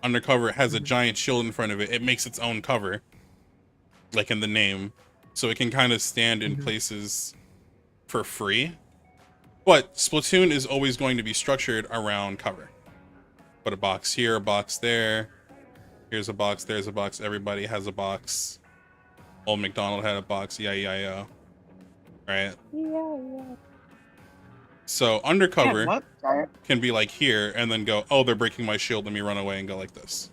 Undercover has a giant shield in front of it. It makes its own cover, like in the name, so it can kind of stand in places for free. But Splatoon is always going to be structured around cover. Put a box here, a box there. Here's a box, there's a box. Everybody has a box. Old McDonald had a box, E-I-E-I-O. Right? Yeah. So Undercover can be like here and then go, oh, they're breaking my shield, let me run away and go like this.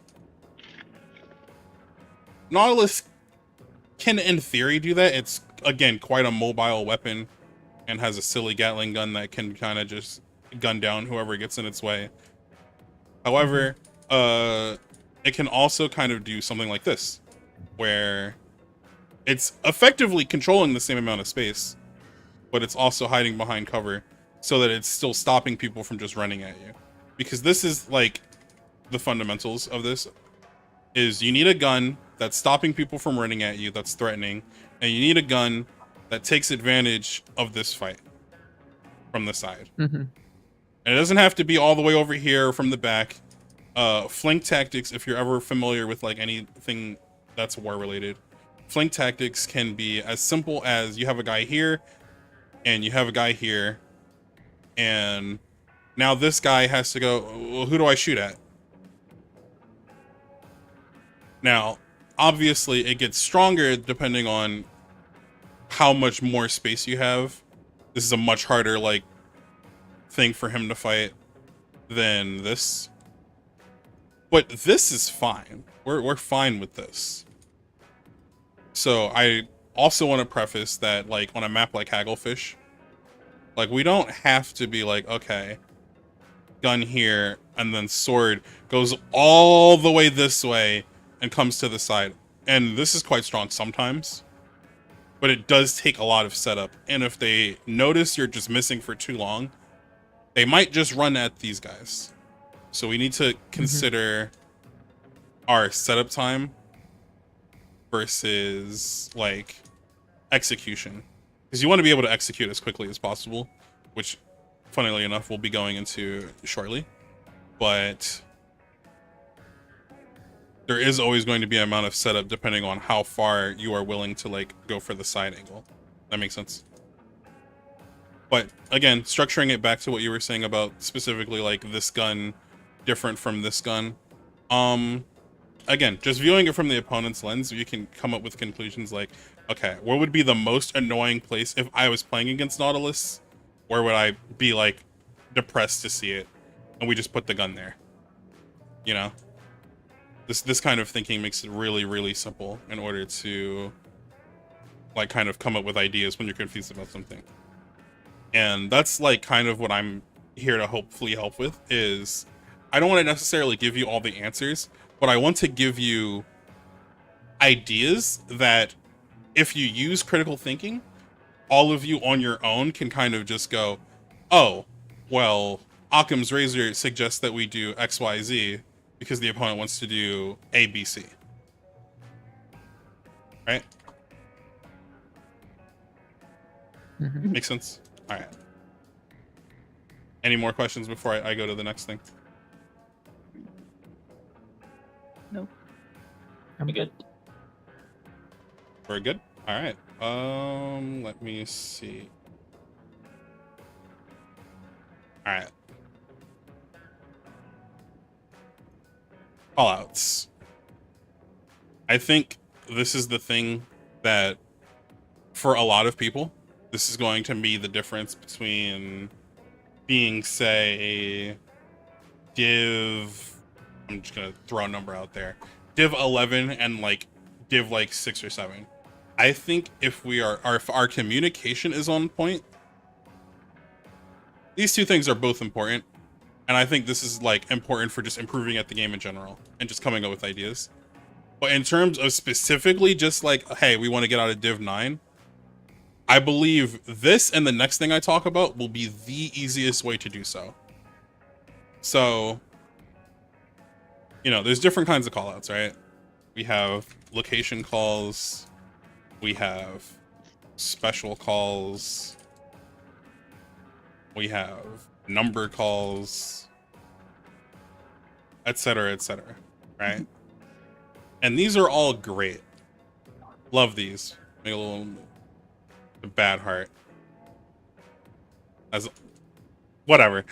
Nautilus can, in theory, do that. It's, again, quite a mobile weapon and has a silly Gatling gun that can kind of just gun down whoever gets in its way. However, it can also kind of do something like this, where it's effectively controlling the same amount of space, but it's also hiding behind cover so that it's still stopping people from just running at you. Because this is like the fundamentals of this is you need a gun that's stopping people from running at you, that's threatening, and you need a gun that takes advantage of this fight from the side. And it doesn't have to be all the way over here from the back. Flank tactics, if you're ever familiar with like anything that's war related, flank tactics can be as simple as you have a guy here and you have a guy here, and now this guy has to go, well, who do I shoot at? Now, obviously it gets stronger depending on how much more space you have. This is a much harder like thing for him to fight than this. But this is fine. We're fine with this. So I also want to preface that, like, on a map like Hagglefish, like, we don't have to be like, okay, gun here, and then sword goes all the way this way and comes to the side. And this is quite strong sometimes, but it does take a lot of setup. And if they notice you're just missing for too long, they might just run at these guys. So we need to consider our setup time versus like execution, because you want to be able to execute as quickly as possible, which funnily enough we'll be going into shortly. But there is always going to be an amount of setup depending on how far you are willing to like go for the side angle. That makes sense. But again, structuring it back to what you were saying about specifically like this gun different from this gun. Again, just viewing it from the opponent's lens, you can come up with conclusions like, okay, what would be the most annoying place if I was playing against Nautilus? Where would I be like depressed to see it? And we just put the gun there. You know? This kind of thinking makes it really, really simple in order to like kind of come up with ideas when you're confused about something. And that's like kind of what I'm here to hopefully help with is I don't want to necessarily give you all the answers, but I want to give you ideas that if you use critical thinking, all of you on your own can kind of just go, oh, well, Occam's razor suggests that we do XYZ because the opponent wants to do ABC. Right? Mhm. Makes sense? All right. Any more questions before I go to the next thing? I'm You good? We're good? All right. Let me see. All right. Callouts. I think this is the thing that, for a lot of people, this is going to be the difference between being, say, div. I'm just gonna throw a number out there. Div 11 and like div like 6 or 7. I think if if our communication is on point, these two things are both important. And I think this is like important for just improving at the game in general and just coming up with ideas. But in terms of specifically just like, hey, we want to get out of div 9, I believe this and the next thing I talk about will be the easiest way to do so. So, you know, there's different kinds of callouts, right? We have location calls, we have special calls, we have number calls, etc., right? And these are all great. Love these. Make a little bad heart. As whatever.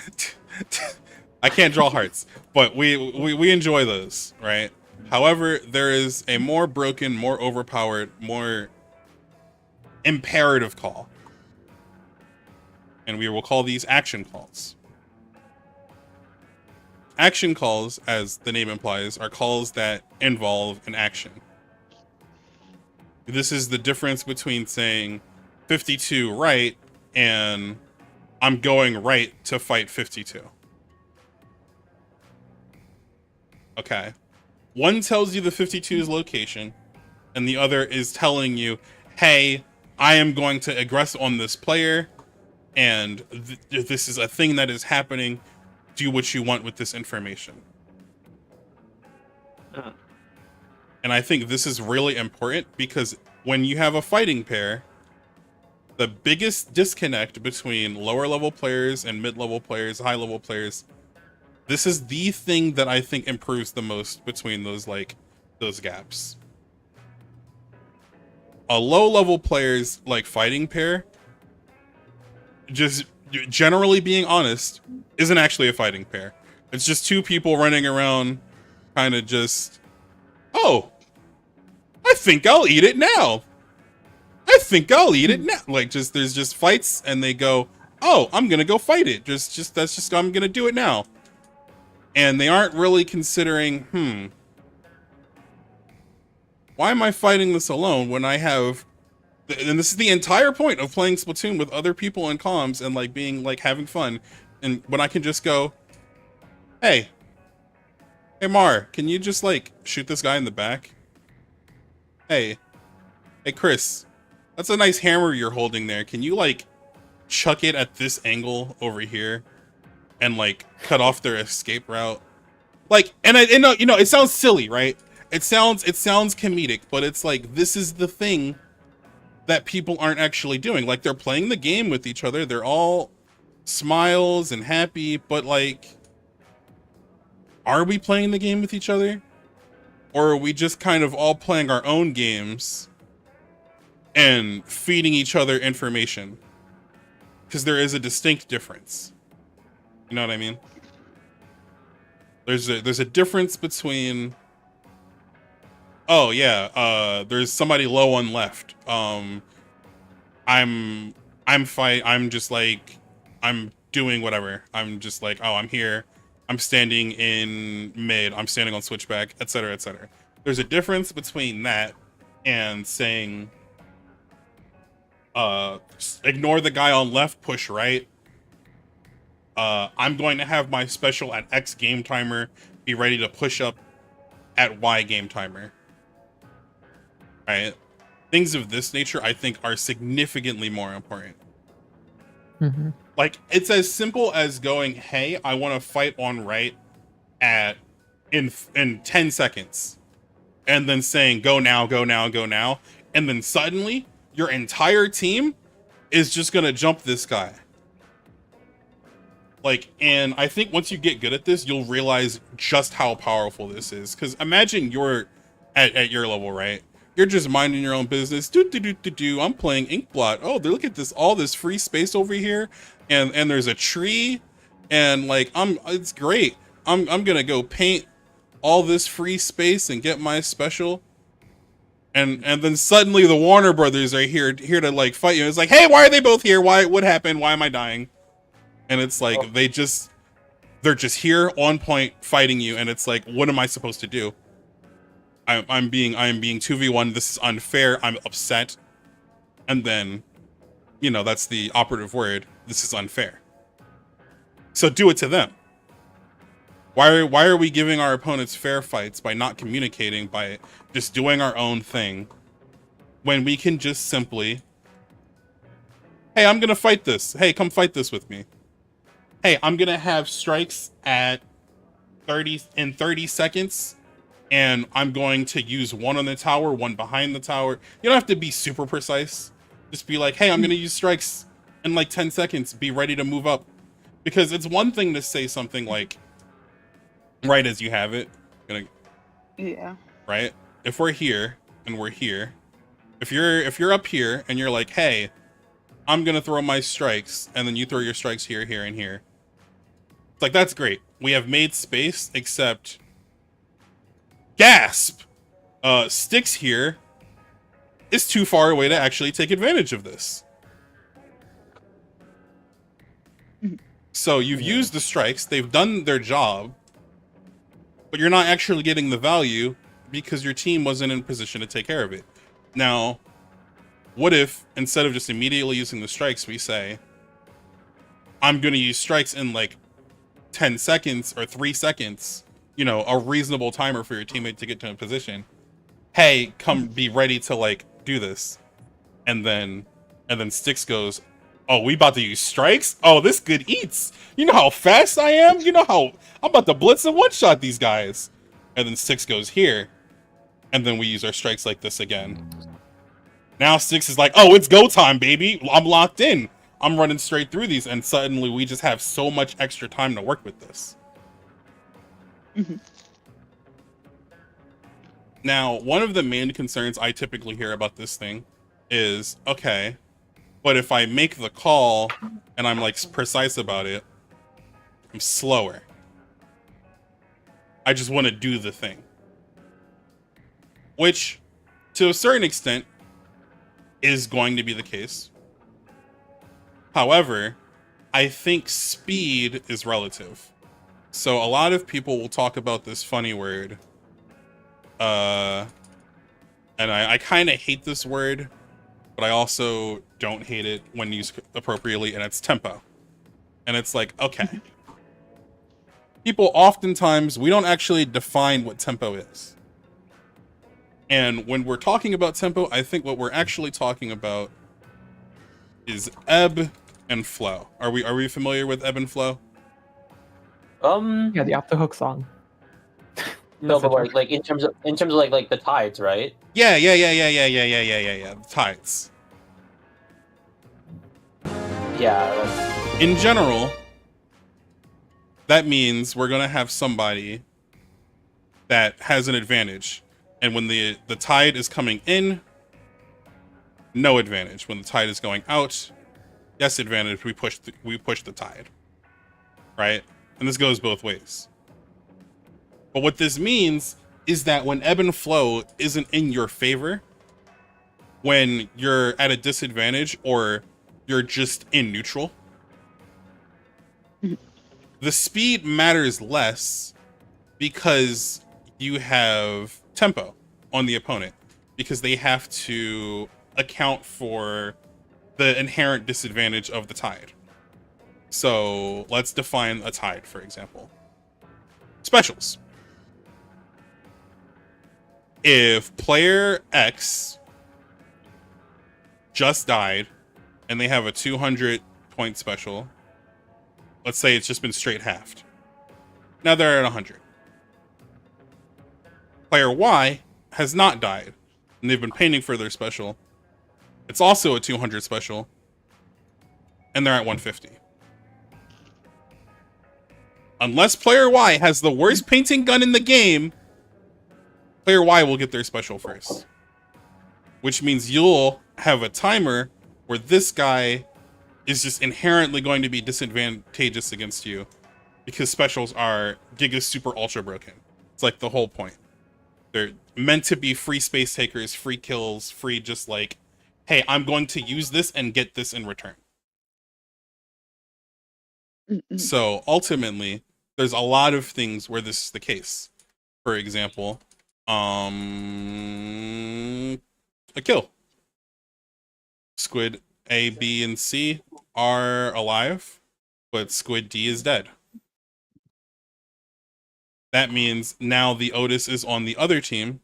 I can't draw hearts, but we enjoy those, right? However, there is a more broken, more overpowered, more imperative call. And we will call these action calls. Action calls, as the name implies, are calls that involve an action. This is the difference between saying 52 right and I'm going right to fight 52. Okay. One tells you the 52's location, and the other is telling you, hey, I am going to aggress on this player, and this is a thing that is happening. Do what you want with this information. And I think this is really important because when you have a fighting pair, the biggest disconnect between lower level players and mid-level players, high level players, this is the thing that I think improves the most between those gaps. A low level player's like fighting pair, just generally being honest, isn't actually a fighting pair. It's just two people running around kind of just, oh, I think I'll eat it now. I think I'll eat it now. Like just there's just fights and they go, oh, I'm gonna go fight it. I'm gonna do it now. And they aren't really considering, why am I fighting this alone when I have, and this is the entire point of playing Splatoon with other people in comms and like being like having fun. And when I can just go, hey Mar, can you just like shoot this guy in the back? Hey Chris, that's a nice hammer you're holding there. Can you like chuck it at this angle over here and like cut off their escape route? Like, and I know, you know, it sounds silly, right? It sounds comedic, but it's like, this is the thing that people aren't actually doing. Like, they're playing the game with each other. They're all smiles and happy, but like, are we playing the game with each other? Or are we just kind of all playing our own games and feeding each other information? Because there is a distinct difference. You know what I mean? There's a difference between, oh yeah, there's somebody low on left. I'm just like, I'm doing whatever. I'm just like, oh, I'm here. I'm standing in mid. I'm standing on switchback, etc., etc. There's a difference between that and saying, ignore the guy on left, push right. I'm going to have my special at X game timer, be ready to push up at Y game timer. Right? Things of this nature, I think, are significantly more important. Mm-hmm. Like, it's as simple as going, hey, I want to fight on right in 10 seconds. And then saying, go now, go now, go now. And then suddenly, your entire team is just going to jump this guy. Like, and I think once you get good at this, you'll realize just how powerful this is. Because imagine you're at your level, right? You're just minding your own business. I'm playing Inkblot. Oh, look at this, all this free space over here, and there's a tree, and like it's great. I'm gonna go paint all this free space and get my special. And then suddenly the Warner Brothers are here to like fight you. It's like, hey, why are they both here? What happened? Why am I dying? And it's like they're just here on point fighting you, and it's like, what am I supposed to do? I am being 2v1. This is unfair. I'm upset. And then, you know, that's the operative word. This is unfair. So do it to them. Why are we giving our opponents fair fights by not communicating, by just doing our own thing, when we can just simply, hey, I'm gonna fight this. Hey, come fight this with me. Hey, I'm gonna have strikes at 30 seconds. And I'm going to use one on the tower, one behind the tower. You don't have to be super precise. Just be like, hey, I'm going to use strikes in like 10 seconds. Be ready to move up. Because it's one thing to say something like, right as you have it. Yeah. Right? If we're here and we're here, if you're up here and you're like, hey, I'm going to throw my strikes, and then you throw your strikes here, here, and here. It's like, that's great. We have made space, except... gasp! Styx here is too far away to actually take advantage of this. So you've used the strikes, they've done their job, but you're not actually getting the value because your team wasn't in position to take care of it. Now, what if, instead of just immediately using the strikes, we say, I'm going to use strikes in like 10 seconds or 3 seconds, you know, a reasonable timer for your teammate to get to a position. Hey, come be ready to like do this. And then Styx goes, oh, we about to use strikes? Oh, this good eats. You know how fast I am? You know how I'm about to blitz and one-shot these guys. And then Styx goes here. And then we use our strikes like this again. Now Styx is like, oh, it's go time, baby. I'm locked in. I'm running straight through these. And suddenly we just have so much extra time to work with this. Mm-hmm. Now, one of the main concerns I typically hear about this thing is, okay, but if I make the call and I'm like precise about it, I'm slower. I just want to do the thing. Which, to a certain extent, is going to be the case. However, I think speed is relative. So a lot of people will talk about this funny word. And I kind of hate this word, but I also don't hate it when used appropriately, and it's tempo. And it's like, okay. People oftentimes, we don't actually define what tempo is. And when we're talking about tempo, I think what we're actually talking about is ebb and flow. Are we familiar with ebb and flow? Yeah, the Off the Hook song. No, but like in terms of like the tides, right? Yeah. The tides. Yeah. In general, that means we're gonna have somebody that has an advantage. And when the tide is coming in, no advantage. When the tide is going out, yes advantage. We push the tide, right? And this goes both ways. But what this means is that when ebb and flow isn't in your favor, when you're at a disadvantage or you're just in neutral, the speed matters less because you have tempo on the opponent, because they have to account for the inherent disadvantage of the tide. So let's define a tide, for example. Specials. If player X just died and they have a 200 point special, let's say it's just been straight halved. Now they're at 100. Player Y has not died and they've been painting for their special. It's also a 200 special and they're at 150. Unless player Y has the worst painting gun in the game, player Y will get their special first. Which means you'll have a timer where this guy is just inherently going to be disadvantageous against you because specials are giga super ultra broken. It's like the whole point. They're meant to be free space takers, free kills, free just like, hey, I'm going to use this and get this in return. So ultimately, there's a lot of things where this is the case. For example, a kill. Squid A, B, and C are alive, but Squid D is dead. That means now the Otis is on the other team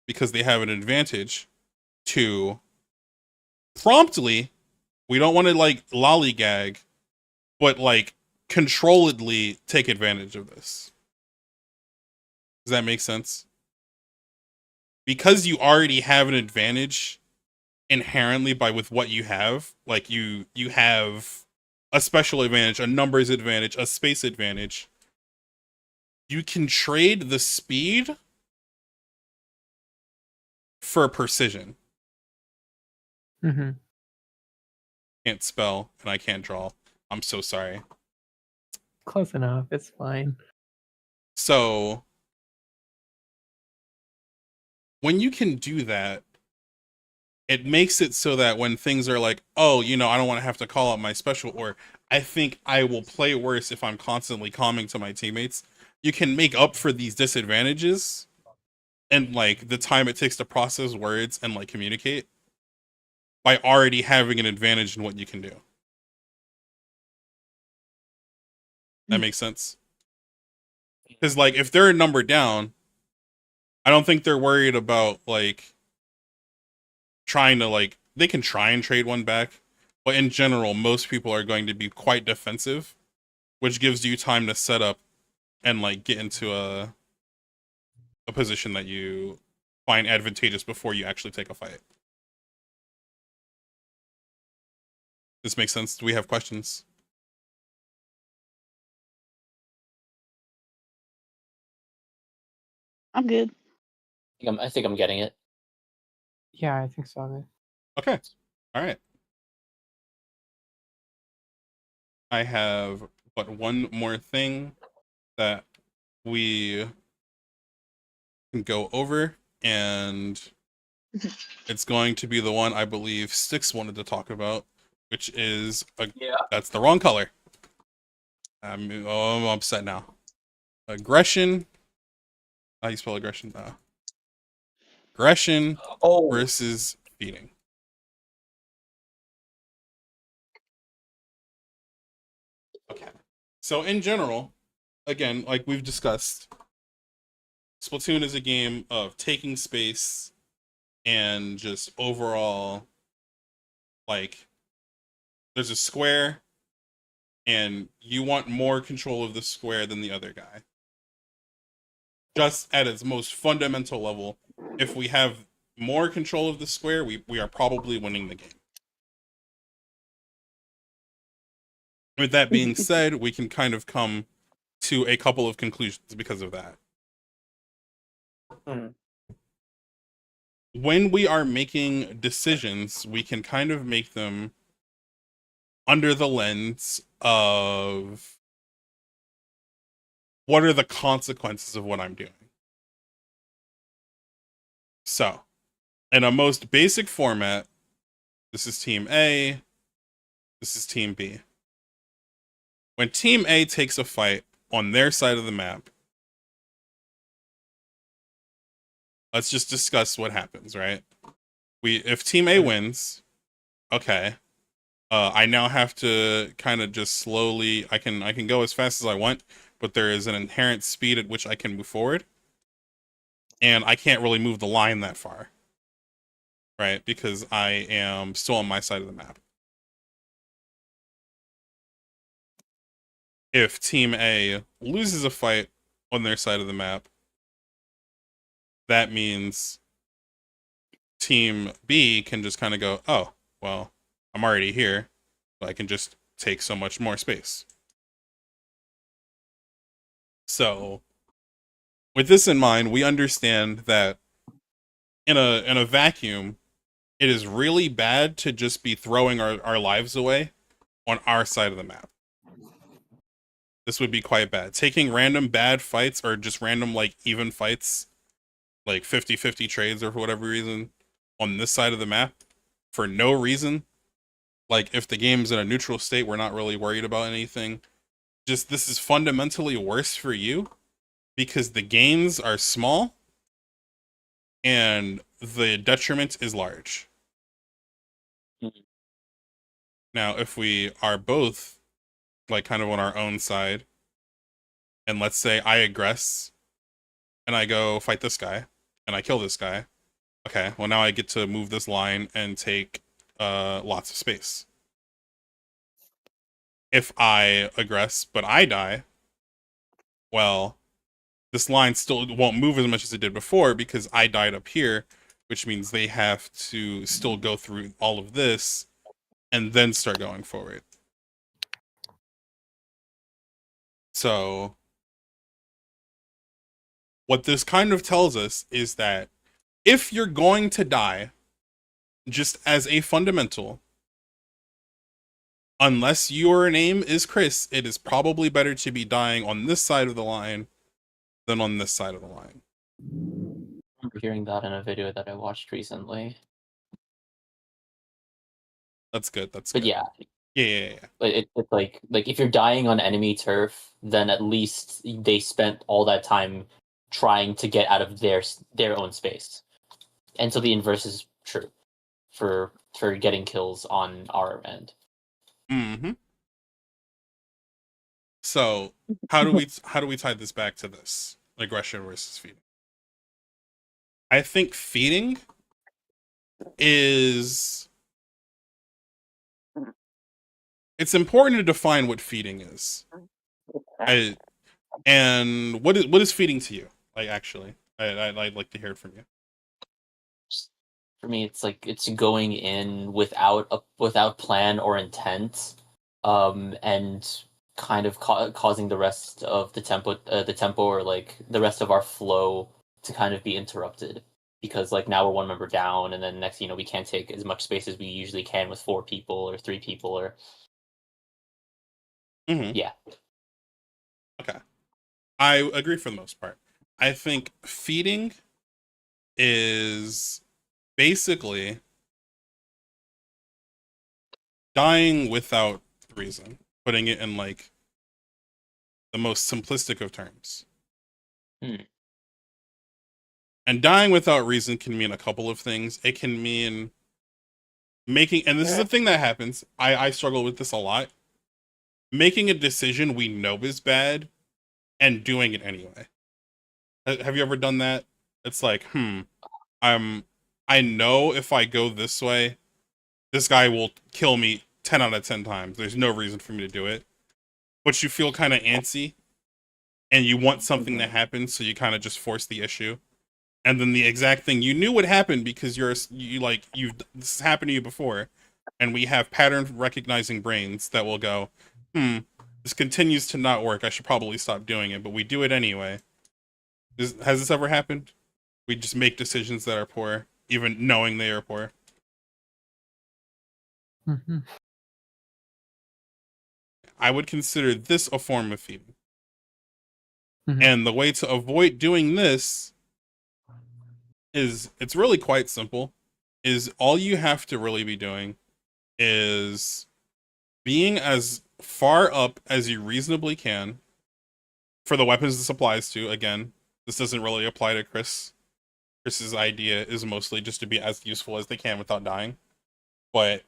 because they have an advantage to promptly, we don't want to like lollygag, but like controlledly take advantage of this. Does that make sense? Because you already have an advantage inherently with what you have, like you have a special advantage, a numbers advantage, a space advantage. You can trade the speed for precision. Mm-hmm. Can't spell and I can't draw. I'm so sorry. Close enough. It's fine. So when you can do that, it makes it so that when things are like, oh, you know, I don't want to have to call out my special, or I think I will play worse if I'm constantly calming to my teammates, you can make up for these disadvantages and like the time it takes to process words and like communicate by already having an advantage in what you can do. That makes sense? Because like if they're a number down, I don't think they're worried about like trying to like, they can try and trade one back, but in general, most people are going to be quite defensive, which gives you time to set up and like get into a position that you find advantageous before you actually take a fight. This makes sense? Do we have questions? I'm good. I think I'm getting it. Yeah, I think so. Okay. All right. I have but one more thing that we can go over, and it's going to be the one I believe Styx wanted to talk about, which is that's the wrong color. I'm upset now. Aggression. How do you spell aggression? Aggression versus feeding. Okay. So in general, again, like we've discussed, Splatoon is a game of taking space and just overall, like, there's a square and you want more control of the square than the other guy. Just at its most fundamental level, if we have more control of the square, we are probably winning the game. With that being said, we can kind of come to a couple of conclusions because of that. When we are making decisions, we can kind of make them under the lens of what are the consequences of what I'm doing? So, in a most basic format, this is Team A, this is Team B. When Team A takes a fight on their side of the map, let's just discuss what happens, right? If Team A wins, okay, I now have to kind of just slowly. I can go as fast as I want, but there is an inherent speed at which I can move forward, and I can't really move the line that far, right? Because I am still on my side of the map. If Team A loses a fight on their side of the map, that means Team B can just kind of go, oh, well, I'm already here, so I can just take so much more space. So, with this in mind, we understand that in a vacuum, it is really bad to just be throwing our lives away on our side of the map. This would be quite bad. Taking random bad fights or just random like even fights, like 50-50 trades or for whatever reason, on this side of the map for no reason. Like if the game's in a neutral state, we're not really worried about anything. Just this is fundamentally worse for you because the gains are small and the detriment is large. Mhm. Now, if we are both like kind of on our own side, and let's say I aggress and I go fight this guy and I kill this guy, okay, well now I get to move this line and take lots of space. If I aggress but I die, well, this line still won't move as much as it did before because I died up here, which means they have to still go through all of this and then start going forward. So what this kind of tells us is that if you're going to die, just as a fundamental, unless your name is Chris, it is probably better to be dying on this side of the line than on this side of the line. I remember hearing that in a video that I watched recently. That's good. But yeah. Yeah. It's like if you're dying on enemy turf, then at least they spent all that time trying to get out of their own space, and so the inverse is true for getting kills on our end. Mm-hmm. So how do we tie this back to this aggression versus feeding? I think feeding is, it's important to define what feeding is. And what is feeding to you? Like actually, I'd like to hear it from you. For me, it's like it's going in without plan or intent, and kind of causing the rest of the tempo or like the rest of our flow to kind of be interrupted because like now we're one member down, and then next we can't take as much space as we usually can with 4 people or 3 people or. Mm-hmm. Yeah. Okay. I agree for the most part. I think feeding is basically dying without reason, putting it in like the most simplistic of terms. And dying without reason can mean a couple of things. It can mean making, and this is a thing that happens, I struggle with this a lot, making a decision we know is bad and doing it anyway. Have you ever done that? It's like, I know if I go this way, this guy will kill me 10 out of 10 times. There's no reason for me to do it. But you feel kind of antsy, and you want something to happen, so you kind of just force the issue. And then the exact thing you knew would happen because this has happened to you before, and we have pattern recognizing brains that will go, this continues to not work. I should probably stop doing it, but we do it anyway. Has this ever happened? We just make decisions that are poor, even knowing they are poor. Mm-hmm. I would consider this a form of feeding. And the way to avoid doing this is, it's really quite simple, is all you have to really be doing is being as far up as you reasonably can for the weapons this applies to. Again, this doesn't really apply to Chris. Chris's idea is mostly just to be as useful as they can without dying. But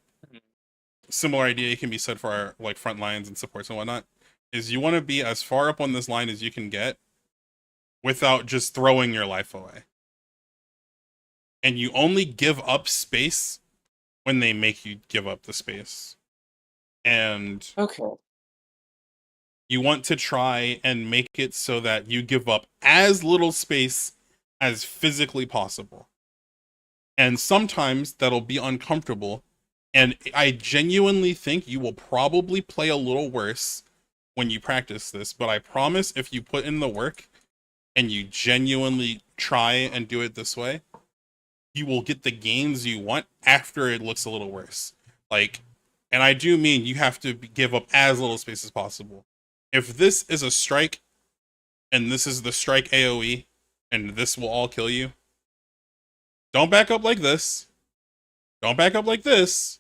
similar idea can be said for our like front lines and supports and whatnot, is you want to be as far up on this line as you can get without just throwing your life away. And you only give up space when they make you give up the space. And okay, you want to try and make it so that you give up as little space as physically possible. And sometimes that'll be uncomfortable. And I genuinely think you will probably play a little worse when you practice this. But I promise if you put in the work and you genuinely try and do it this way, you will get the gains you want after it looks a little worse. Like, and I do mean you have to give up as little space as possible. If this is a strike, and this is the strike AoE, and this will all kill you, don't back up like this. Don't back up like this.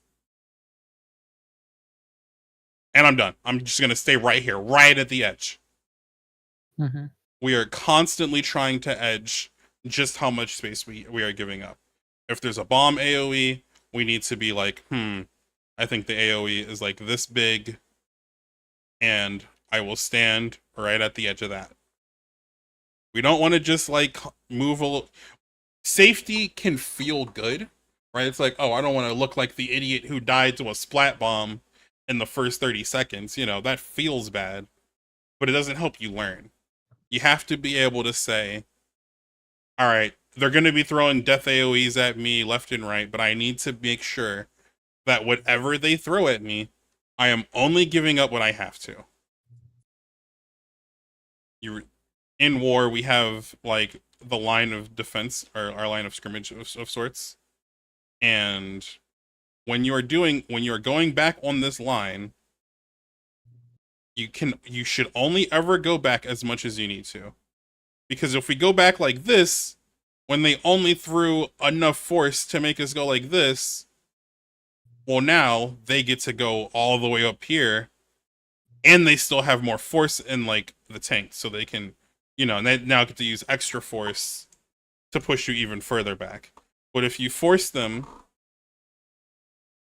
And I'm done. I'm just going to stay right here, right at the edge. We are constantly trying to edge just how much space we are giving up. If there's a bomb AoE, we need to be like, I think the AoE is like this big, and I will stand right at the edge of that. We don't want to just like move a little. Safety can feel good, right? It's like, oh, I don't want to look like the idiot who died to a splat bomb in the first 30 seconds. You know, that feels bad, but it doesn't help you learn. You have to be able to say, all right, they're going to be throwing death AoEs at me left and right, but I need to make sure that whatever they throw at me, I am only giving up what I have to. In war, we have like the line of defense, or our line of scrimmage of sorts. And when you are going back on this line, you should only ever go back as much as you need to. Because if we go back like this, when they only threw enough force to make us go like this, well, now they get to go all the way up here, and they still have more force in like the tank, so they can, you know, and they now get to use extra force to push you even further back. But if you force them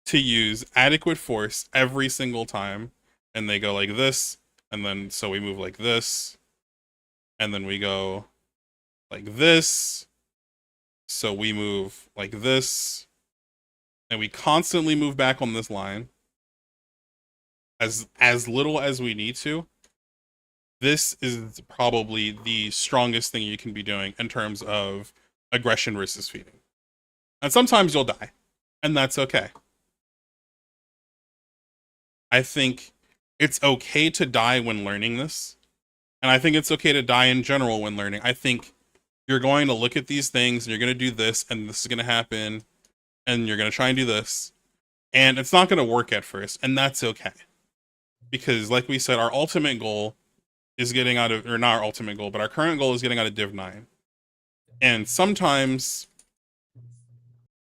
to use adequate force every single time, and they go like this, and then so we move like this, and then we go like this, so we move like this, and we constantly move back on this line as little as we need to, this is probably the strongest thing you can be doing in terms of aggression versus feeding. And sometimes you'll die, and that's okay. I think it's okay to die when learning this, and I think it's okay to die in general when learning. I think you're going to look at these things, and you're going to do this, and this is going to happen, and you're going to try and do this, and it's not going to work at first, and that's okay. Because, like we said, our ultimate goal is getting out of, or not our ultimate goal, but our current goal is getting out of Div 9. And sometimes,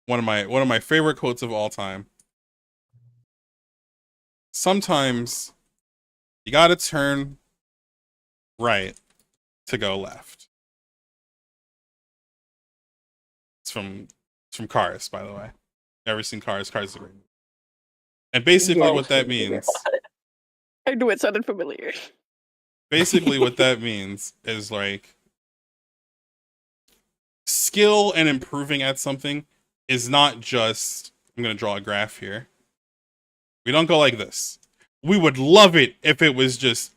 one of my favorite quotes of all time, sometimes you gotta turn right to go left. It's from Cars, by the way. Ever seen Cars? Cars is a great movie. And basically what that means, I knew it sounded familiar. basically what that means is like skill and improving at something is not just, I'm going to draw a graph here. We don't go like this. We would love it if it was just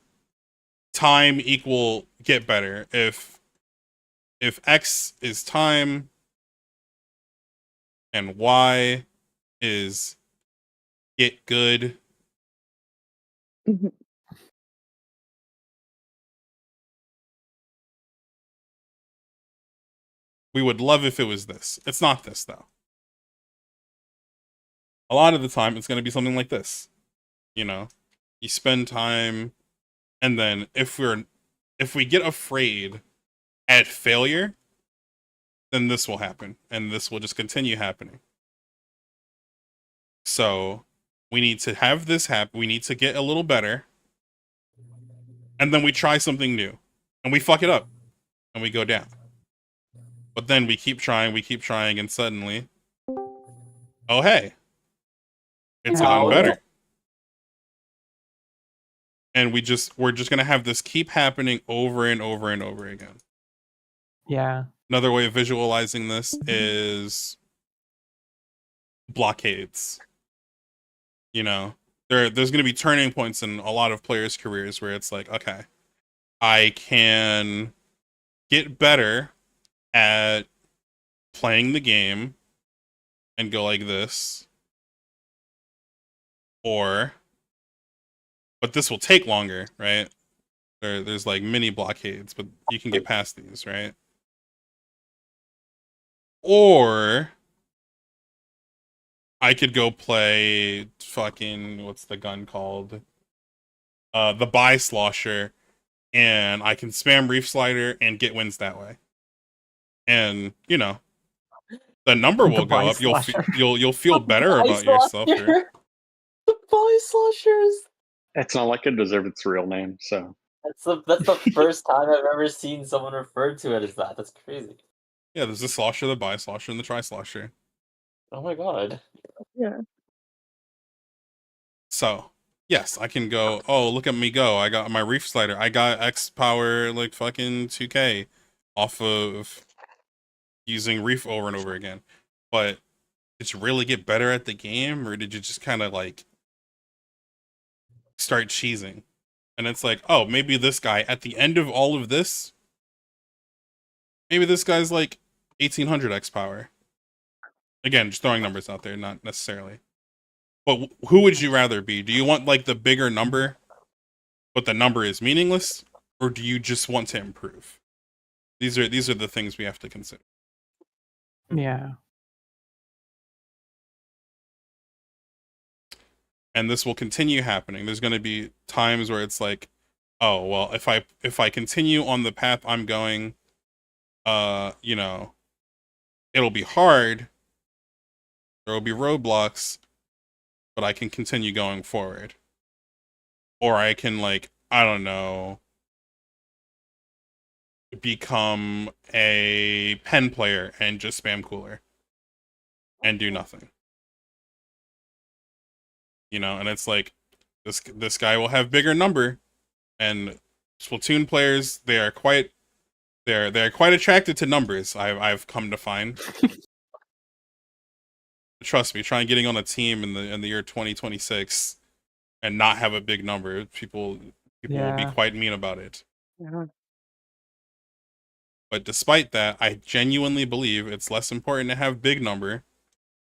time equal get better. If X is time and Y is get good. Mm-hmm. We would love if it was this. It's not this, though. A lot of the time, it's going to be something like this. You know, you spend time, and then if we're if we get afraid at failure, then this will happen, and this will just continue happening. So we need to have this happen. We need to get a little better, and then we try something new, and we fuck it up, and we go down. But then we keep trying, and suddenly, oh hey, it's gotten better. And we're just gonna have this keep happening over and over and over again. Yeah. Another way of visualizing this is blockades. You know, there's gonna be turning points in a lot of players' careers where it's like, okay, I can get better at playing the game and go like this, but this will take longer, right? There's like mini blockades, but you can get past these, right? Or I could go play fucking, what's the gun called? The Buy Slosher, and I can spam Reef Slider and get wins that way. And, you know, the number will go up. You'll feel better about yourself. The Buy Sloshers. It's not like it deserves its real name, so. That's the first time I've ever seen someone refer to it as that. That's crazy. Yeah, there's the Slosher, the Buy Slosher, and the Try Slosher. Oh my god. Yeah. So, yes, I can go, oh, look at me go. I got my Reef Slider. I got X power like fucking 2K off of using Reef over and over again. But did you really get better at the game, or did you just kind of like start cheesing? And it's like, oh, maybe this guy at the end of all of this, maybe this guy's like 1800 X power. Again, just throwing numbers out there, not necessarily. But who would you rather be? Do you want like the bigger number, but the number is meaningless, or do you just want to improve? These are the things we have to consider. Yeah. And this will continue happening. There's going to be times where it's like, oh, well, if I continue on the path I'm going, you know, it'll be hard. There will be roadblocks, but I can continue going forward. Or I can, like, I don't know, become a pen player and just spam cooler and do nothing. You know, and it's like this guy will have bigger number, and Splatoon players, they're quite attracted to numbers. I've come to find. Trust me, trying getting on a team in the year 2026 and not have a big number, people will be quite mean about it. Yeah. But despite that, I genuinely believe it's less important to have big number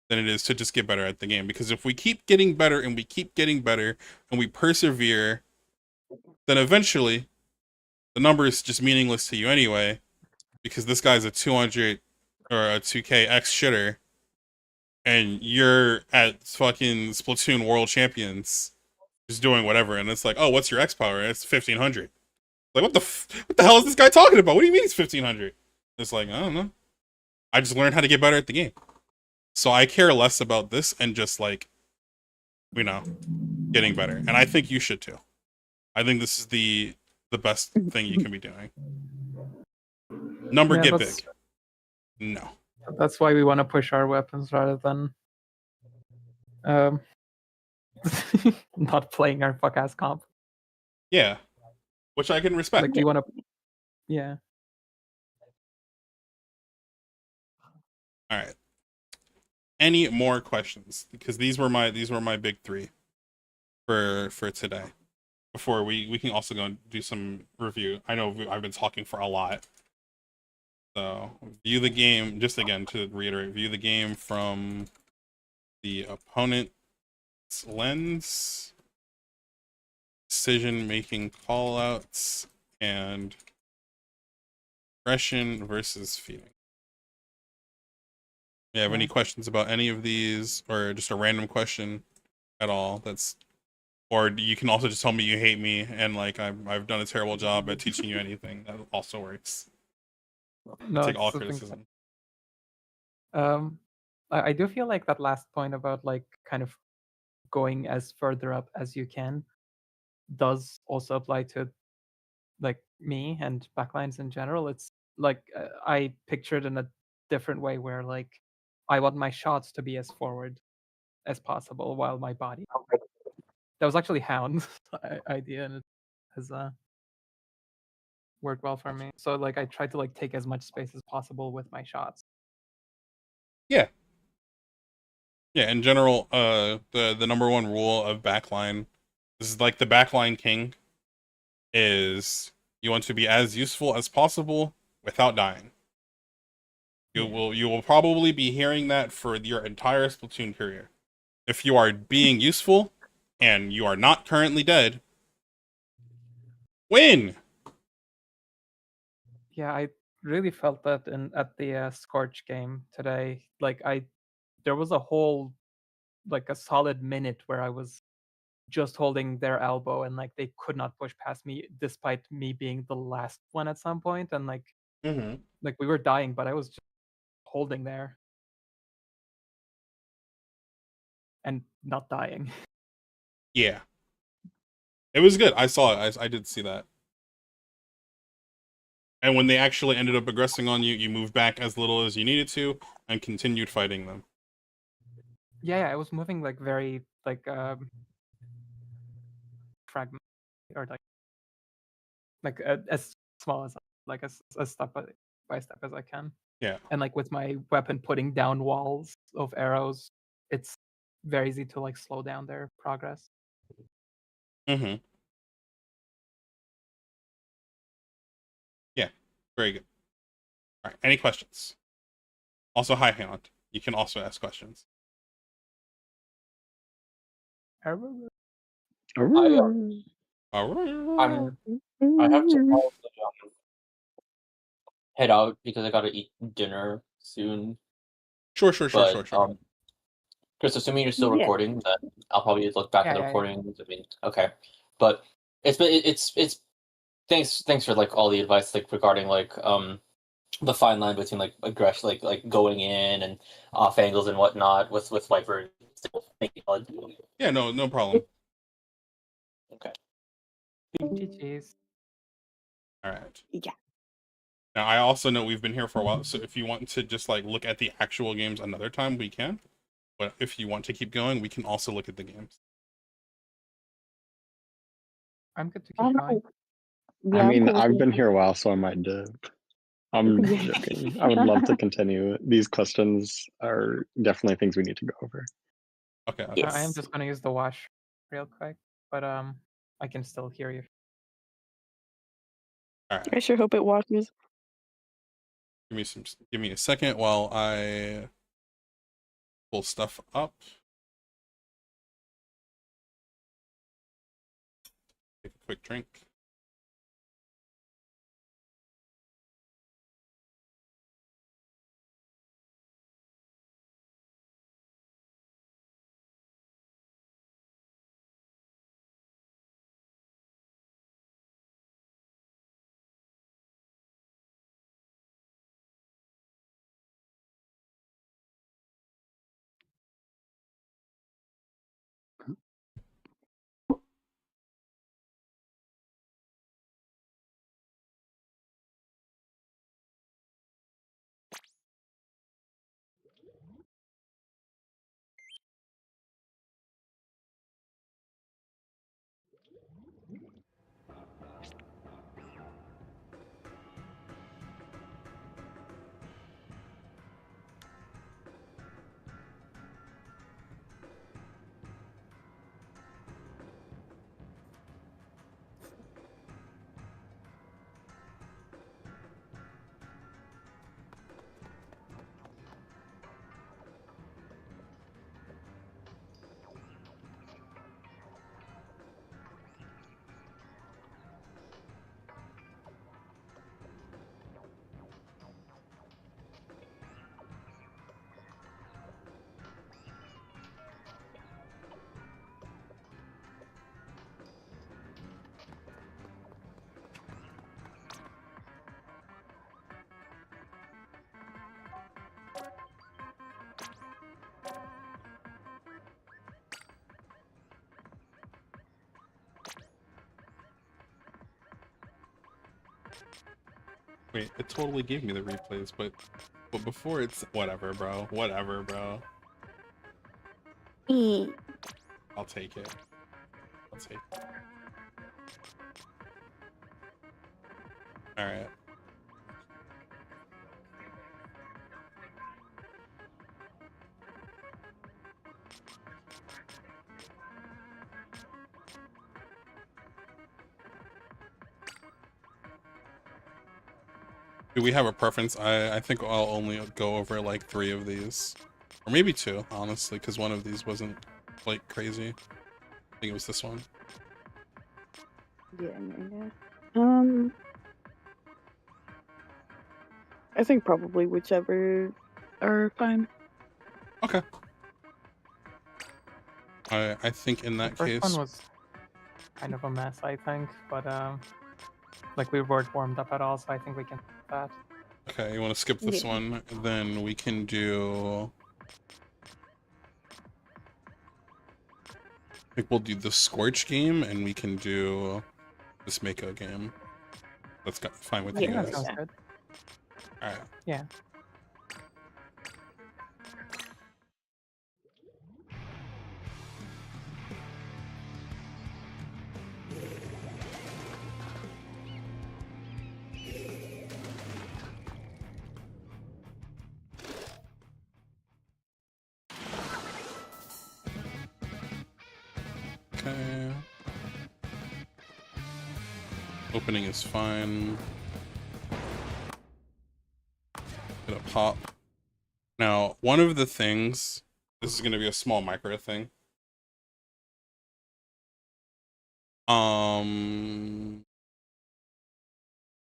than it is to just get better at the game. Because if we keep getting better and we keep getting better and we persevere, then eventually the number is just meaningless to you anyway, because this guy's a 200 or a 2K X shitter, and you're at fucking Splatoon World Champions just doing whatever, and it's like, oh, what's your X power? It's 1500. Like, what the hell is this guy talking about? What do you mean it's 1500? It's like, I don't know. I just learned how to get better at the game. So I care less about this and just, like, you know, getting better. And I think you should too. I think this is the best thing you can be doing. Number get big. No. That's why we want to push our weapons rather than not playing our fuck ass comp. Yeah. Which I can respect. Like, you want to, yeah. All right. Any more questions? Because these were my big three for today. Before we can also go and do some review. I know I've been talking for a lot. So view the game, just again to reiterate, view the game from the opponent's lens, decision-making callouts, and aggression versus feeding. You have any questions about any of these, or just a random question at all that's Or you can also just tell me you hate me and like I've done a terrible job at teaching you anything. That also works. No, Take it's all something. criticism. I do feel like that last point about like kind of going as further up as you can does also apply to like me and backlines in general. It's like I pictured in a different way where like I want my shots to be as forward as possible while my body. That was actually Hound's idea, and it has worked well for me. So like I try to like take as much space as possible with my shots. Yeah. Yeah, in general, the number one rule of backline, this is like the backline king, is you want to be as useful as possible without dying. You will probably be hearing that for your entire Splatoon career. If you are being useful and you are not currently dead, win. Yeah, I really felt that at the Scorch game today. Like there was a whole like a solid minute where I was just holding their elbow and like they could not push past me despite me being the last one at some point, and like like we were dying, but I was just holding there and not dying. Yeah. It was good. I saw it. I did see that. And when they actually ended up aggressing on you, you moved back as little as you needed to and continued fighting them. Yeah, I was moving like very like fragment or like as small as like as step by step as I can. Yeah. And like with my weapon putting down walls of arrows, it's very easy to like slow down their progress. Mm-hmm. Yeah. Very good. All right. Any questions? Also, hi, Hound. You can also ask questions. I have to probably head out because I gotta eat dinner soon. Sure. But Chris, assuming you're still Yeah. recording, then I'll probably look back at the Yeah. recording. I mean, okay, but it's thanks for like all the advice like regarding like the fine line between like aggression, like going in and off angles and whatnot with Viper. Yeah, no problem. Okay. GG's. All right. Yeah. Now, I also know we've been here for a while, so if you want to just like look at the actual games another time, we can. But if you want to keep going, we can also look at the games. I'm good to keep going. Yeah, I mean, I'm cool I've with been it. here a while, so I might dip. I'm Yeah. joking. I would love to continue. These questions are definitely things we need to go over. Okay. Yes. I am just gonna use the wash real quick, but I can still hear you. All right. I sure hope it washes. Give me a second while I pull stuff up. Take a quick drink. Wait, it totally gave me the replays, but before it's whatever, bro. Whatever, bro. I'll take it. I'll take it. All right. Do we have a preference? I think I'll only go over like 3 of these. Or maybe 2, honestly, because one of these wasn't like crazy. I think it was this one. Yeah. I think probably whichever are fine. Okay. I think in that The case. first one was kind of a mess, I think, but like we weren't warmed up at all, so I think we can do that. Okay, you want to skip this one? Then we can do. I think we'll do the Scorch game, and we can do this Mako game. That's fine with you Yeah, guys. that sounds good. All right. Yeah. Okay. Opening is fine. Gonna pop. Now, one of the things, this is gonna be a small micro thing.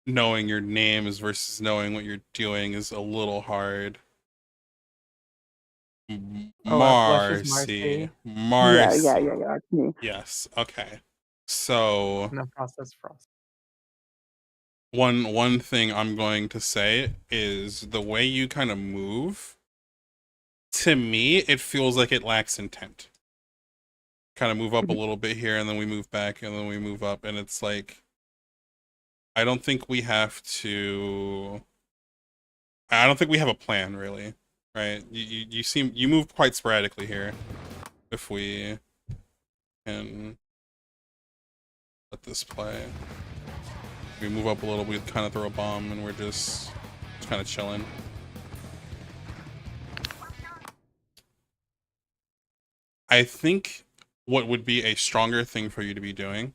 Knowing your names versus knowing what you're doing is a little hard. Marcy. Yeah. Me. Yes. Okay. So No process frost. one thing I'm going to say is the way you kind of move. To me, it feels like it lacks intent. Kind of move up a little bit here, and then we move back, and then we move up, and it's like I don't think we have to. I don't think we have a plan, really. Right? You move quite sporadically here. If we can let this play, we move up a little. We kind of throw a bomb, and we're just kind of chilling. I think what would be a stronger thing for you to be doing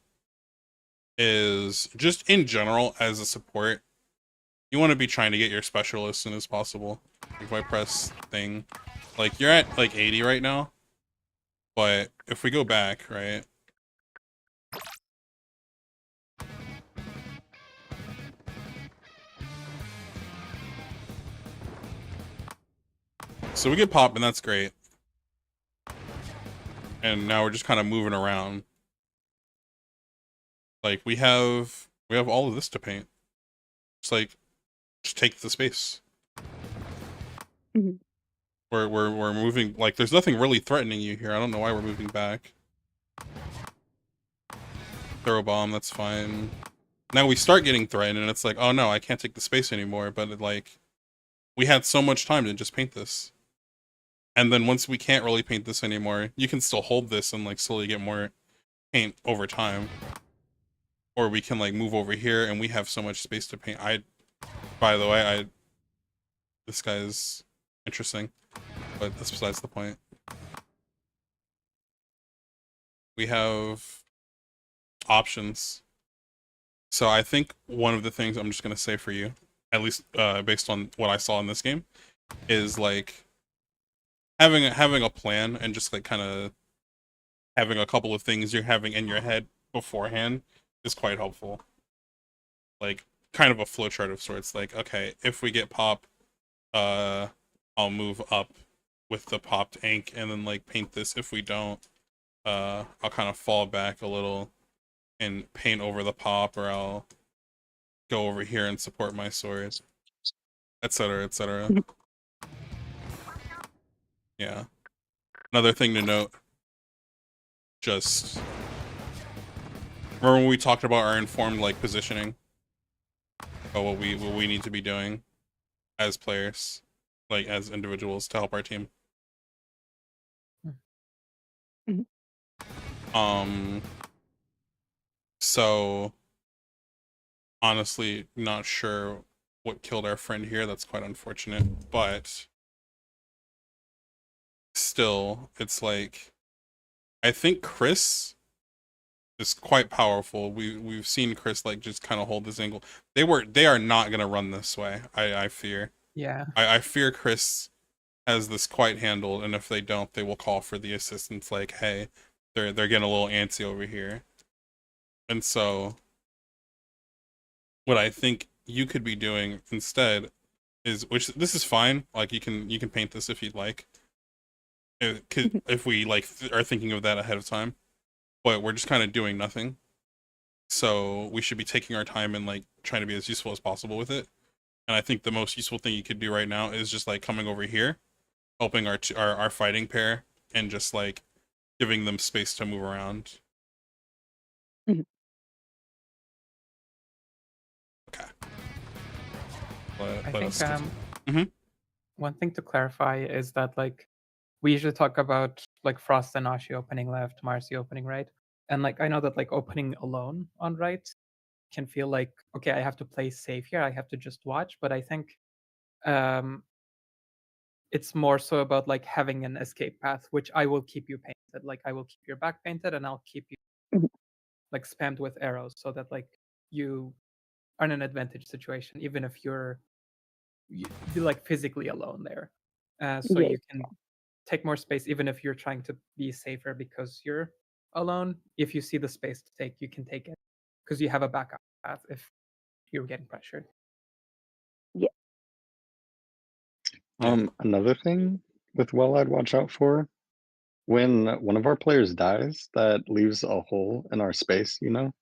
is just in general as a support, you want to be trying to get your special as soon as possible. If I press thing, like you're at like 80 right now, but if we go back, right? So we get pop, and that's great. And now we're just kind of moving around. Like we have all of this to paint. It's like just take the space. Mm-hmm. We're moving, like there's nothing really threatening you here. I don't know why we're moving back. Throw a bomb, that's fine. Now we start getting threatened, and it's like, oh no, I can't take the space anymore. But like, we had so much time to just paint this. And then once we can't really paint this anymore, you can still hold this and like slowly get more paint over time. Or we can like move over here, and we have so much space to paint. By the way, this guy is interesting, but that's besides the point. We have options. So I think one of the things I'm just gonna say for you, at least based on what I saw in this game, is like having a plan and just like kind of having a couple of things you're having in your head beforehand is quite helpful. Like kind of a flowchart of sorts. Like, okay, if we get pop, I'll move up with the popped ink and then like paint this. If we don't, I'll kind of fall back a little and paint over the pop, or I'll go over here and support my sword, etc., etc. Yeah. Another thing to note, just remember when we talked about our informed like positioning? about what we need to be doing as players, like as individuals, to help our team. So honestly, not sure what killed our friend here. That's quite unfortunate, but still, it's like, I think Chris is quite powerful. We've seen Chris like just kind of hold this angle. They are not gonna run this way. I fear. Yeah. I fear Chris has this quite handled, and if they don't, they will call for the assistance. Like, hey, they're getting a little antsy over here, and so what I think you could be doing instead is, which this is fine. Like you can paint this if you'd like. If we like are thinking of that ahead of time, but we're just kind of doing nothing. So we should be taking our time and like trying to be as useful as possible with it. And I think the most useful thing you could do right now is just like coming over here, helping our fighting pair, and just like giving them space to move around. Mhm. Okay. I think Mhm. one thing to clarify is that like we usually talk about like Frost and Ashi opening left, Marcy opening right. And like I know that like opening alone on right can feel like, okay, I have to play safe here, I have to just watch, but I think it's more so about like having an escape path, which I will keep you painted. Like I will keep your back painted and I'll keep you Mhm. like spammed with arrows so that like you are in an advantage situation, even if you're like physically alone there. So Yeah. you can take more space, even if you're trying to be safer because you're alone. If you see the space to take, you can take it because you have a backup path if you're getting pressured. Yeah. Another thing with well I'd watch out for, when one of our players dies, that leaves a hole in our space, you know?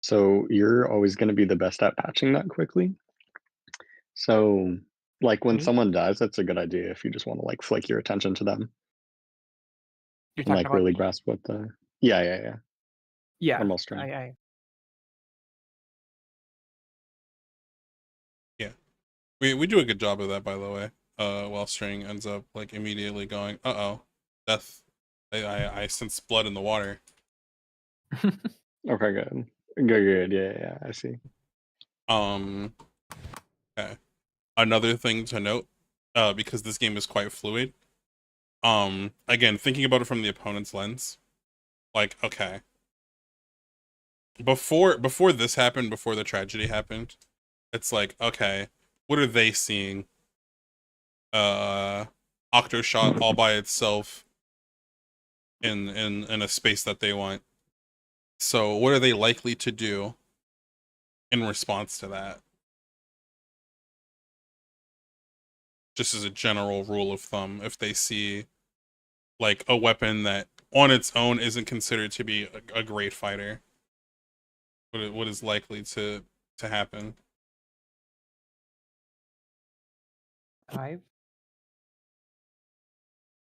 So you're always going to be the best at patching that quickly. So, like when Me? someone dies, that's a good idea if you just want to like flick your attention to them You're and talking like about really me? grasp what the. Yeah, yeah, yeah. Yeah, Or Malstring. Yeah. We do a good job of that, by the way. While String ends up like immediately going, "Uh-oh, death! I sense blood in the water." Okay, good. Good. Yeah, yeah, I see. Okay. Another thing to note, because this game is quite fluid. Again, thinking about it from the opponent's lens, like, okay, before this happened, before the tragedy happened, it's like, okay, what are they seeing? Octoshot all by itself in a space that they want. So what are they likely to do in response to that? Just as a general rule of thumb, if they see like a weapon that on its own isn't considered to be a great fighter, what is likely to happen? Dive?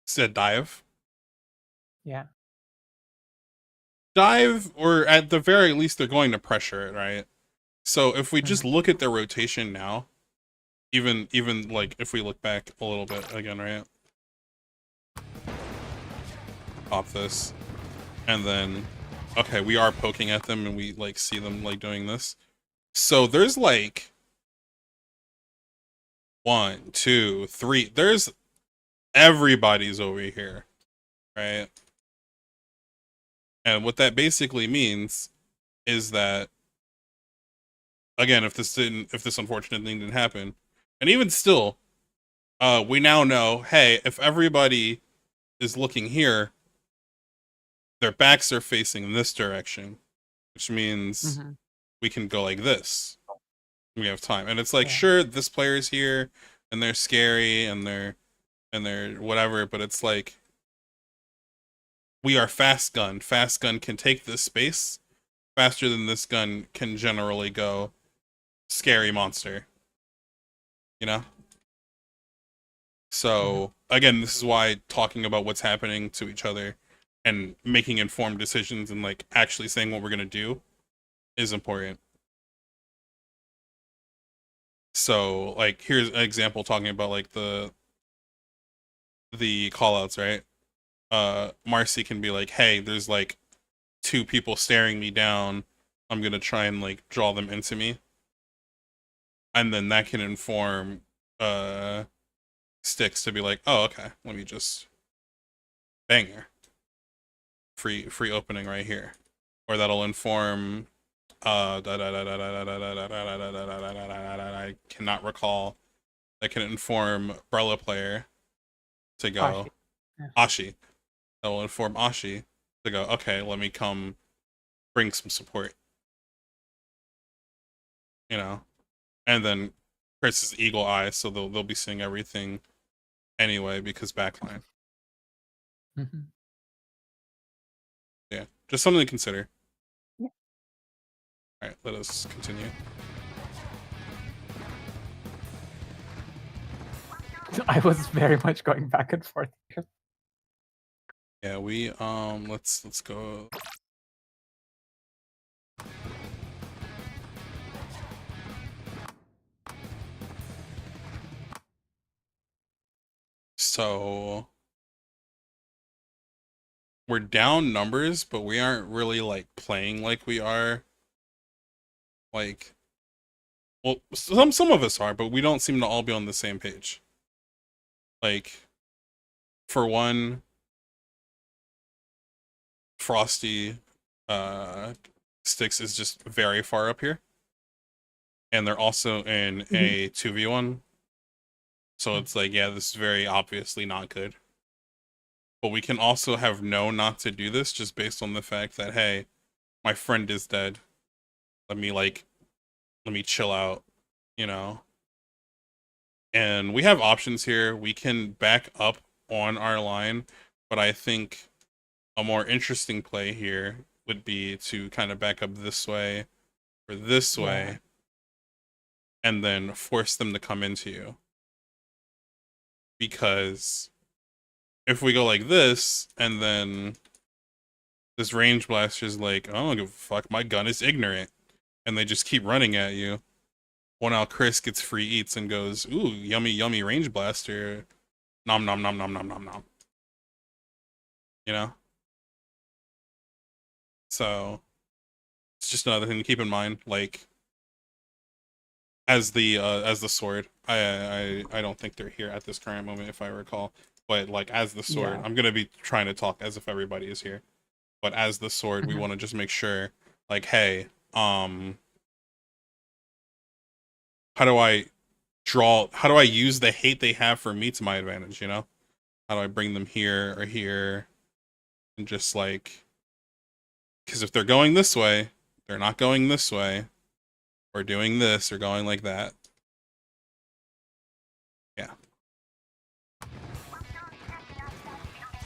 Said dive. Yeah. Dive, or at the very least, they're going to pressure it, right? So if we just look at their rotation now, even like if we look back a little bit again, right? Pop this, and then okay, we are poking at them, and we like see them like doing this. So there's like 1, 2, 3. There's everybody's over here, right? And what that basically means is that, again, if this unfortunate thing didn't happen, and even still, we now know, hey, if everybody is looking here, their backs are facing this direction, which means we can go like this. We have time, and it's like, sure, this player's here, and they're scary, and they're whatever, but it's like, we are fast gun. Fast gun can take this space faster than this gun can generally go scary monster. You know? So, again, this is why talking about what's happening to each other and making informed decisions and like actually saying what we're going to do is important. So like here's an example talking about like the callouts, right? Marcy can be like, hey, there's like 2 people staring me down. I'm gonna try and like draw them into me. And then that can inform Sticks to be like, oh, okay, let me just banger. Free opening right here. Or that'll inform I cannot recall. That can inform Brella player to go Ashi. That will inform Ashi to go, okay, let me come bring some support. You know? And then Chris is eagle eye, so they'll be seeing everything anyway because backline. Mm-hmm. Yeah, just something to consider. Yeah. All right, let us continue. I was very much going back and forth here. Yeah, we let's go. So we're down numbers, but we aren't really like playing like we are. Like, well, some of us are, but we don't seem to all be on the same page. Like, for one, Frosty Sticks is just very far up here. And they're also in a 2v1. So it's like, yeah, this is very obviously not good. But we can also have known not to do this just based on the fact that, hey, my friend is dead. Let me chill out, you know? And we have options here. We can back up on our line, but I think a more interesting play here would be to kind of back up this way or this way and then force them to come into you. Because if we go like this and then this range blaster's like, I don't give a fuck, my gun is ignorant, and they just keep running at you. Well, now Chris gets free eats and goes, ooh, yummy, yummy range blaster. Nom nom nom nom nom nom nom. You know? So it's just another thing to keep in mind. Like, as the sword, I don't think they're here at this current moment, if I recall. But like as the sword, I'm gonna be trying to talk as if everybody is here. But as the sword, we want to just make sure, like, hey, how do I use the hate they have for me to my advantage, you know? How do I bring them here or here? And just like, because if they're going this way, they're not going this way, or doing this, or going like that. Yeah.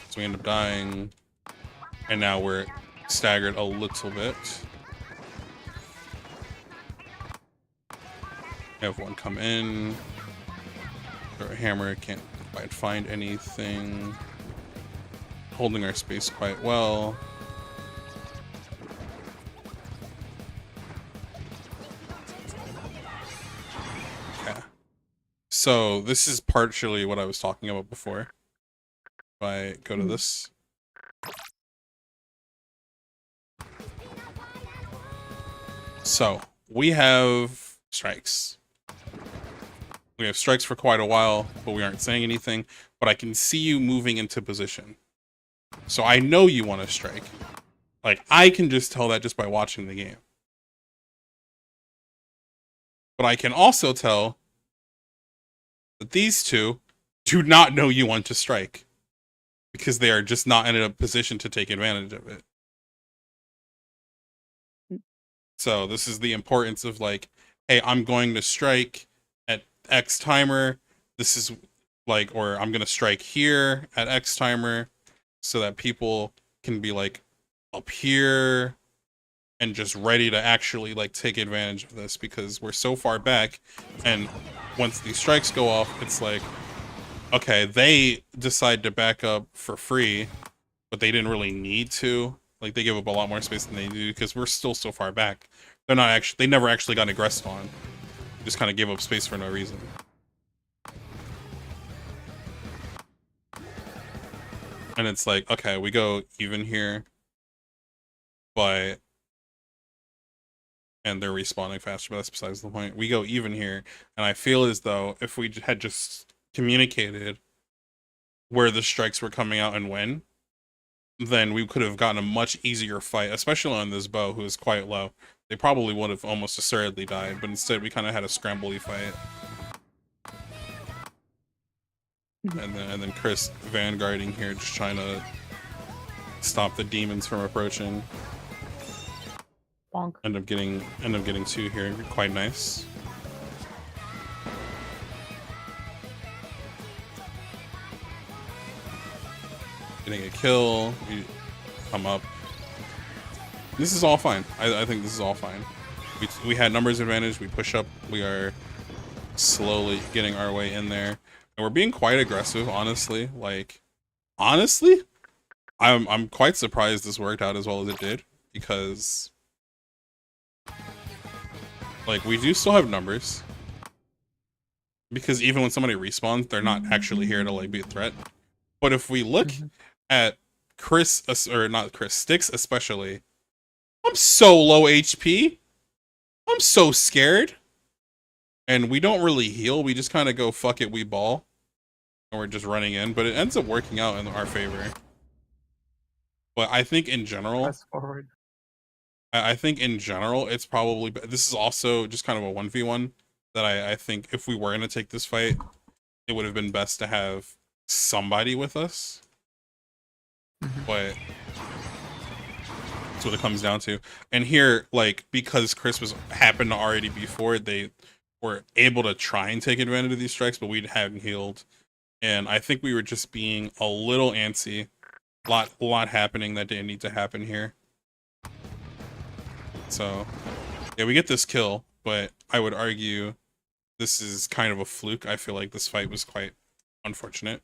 So we end up dying, and now we're staggered a little bit. We have one come in. Our hammer can't quite find anything. Holding our space quite well. Okay. So this is partially what I was talking about before. If I go to this. So we have strikes. We have strikes for quite a while, but we aren't saying anything. But I can see you moving into position. So I know you want to strike. Like, I can just tell that just by watching the game. But I can also tell that these two do not know you want to strike. Because they are just not in a position to take advantage of it. So this is the importance of like, hey, I'm going to strike at X timer. This is like, or I'm going to strike here at X timer so that people can be like up here and just ready to actually like take advantage of this because we're so far back. And once these strikes go off, it's like, okay, they decide to back up for free, but they didn't really need to. Like, they give up a lot more space than they do because we're still so far back. They're not actually, they never actually got aggressed on. just kind of gave up space for no reason. And it's like, okay, we go even here, but and they're respawning faster, but that's besides the point. We go even here, and I feel as though if we had just communicated where the strikes were coming out and when, then we could have gotten a much easier fight, especially on this bow, who is quite low. They probably would have almost assuredly died, but instead we kind of had a scrambly fight. And then Chris vanguarding here, just trying to stop the demons from approaching. Bonk. End up getting 2 here, quite nice. Getting a kill, we come up. This is all fine. I think this is all fine. We had numbers advantage, we push up, we are slowly getting our way in there. And we're being quite aggressive, honestly. Like, honestly, I'm quite surprised this worked out as well as it did, because like, we do still have numbers. Because even when somebody respawns, they're not actually here to like be a threat. But if we look at Chris, or not Chris, Styx especially, I'm so low HP. I'm so scared. And we don't really heal. We just kind of go, fuck it, we ball. And we're just running in. But it ends up working out in our favor. But I think in general, Press forward. I think in general, it's probably, this is also just kind of a 1v1 that I think if we were going to take this fight, it would have been best to have somebody with us. But that's what it comes down to. And here, like, because Chris happened to already be forward, they were able to try and take advantage of these strikes, but we hadn't healed. And I think we were just being a little antsy. A lot happening that didn't need to happen here. So, yeah, we get this kill, but I would argue this is kind of a fluke. I feel like this fight was quite unfortunate.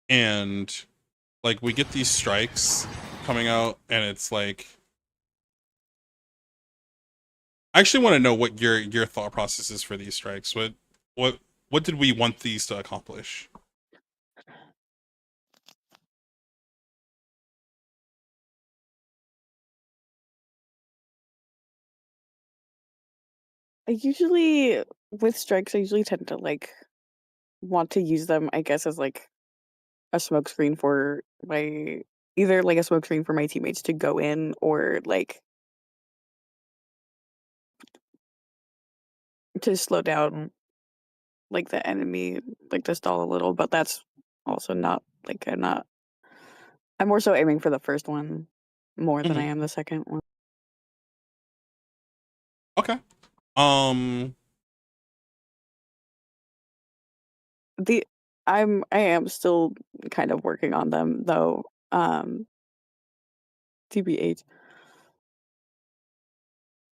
And like, we get these strikes coming out, and it's like, I actually want to know what your thought process is for these strikes. What did we want these to accomplish? With strikes, I usually tend to like want to use them, I guess, as like a smokescreen for either like a smokescreen for my teammates to go in, or like to slow down like the enemy, like to stall a little. But that's also not like I'm more so aiming for the first one more than I am the second one. Okay. I am still kind of working on them though. TBH.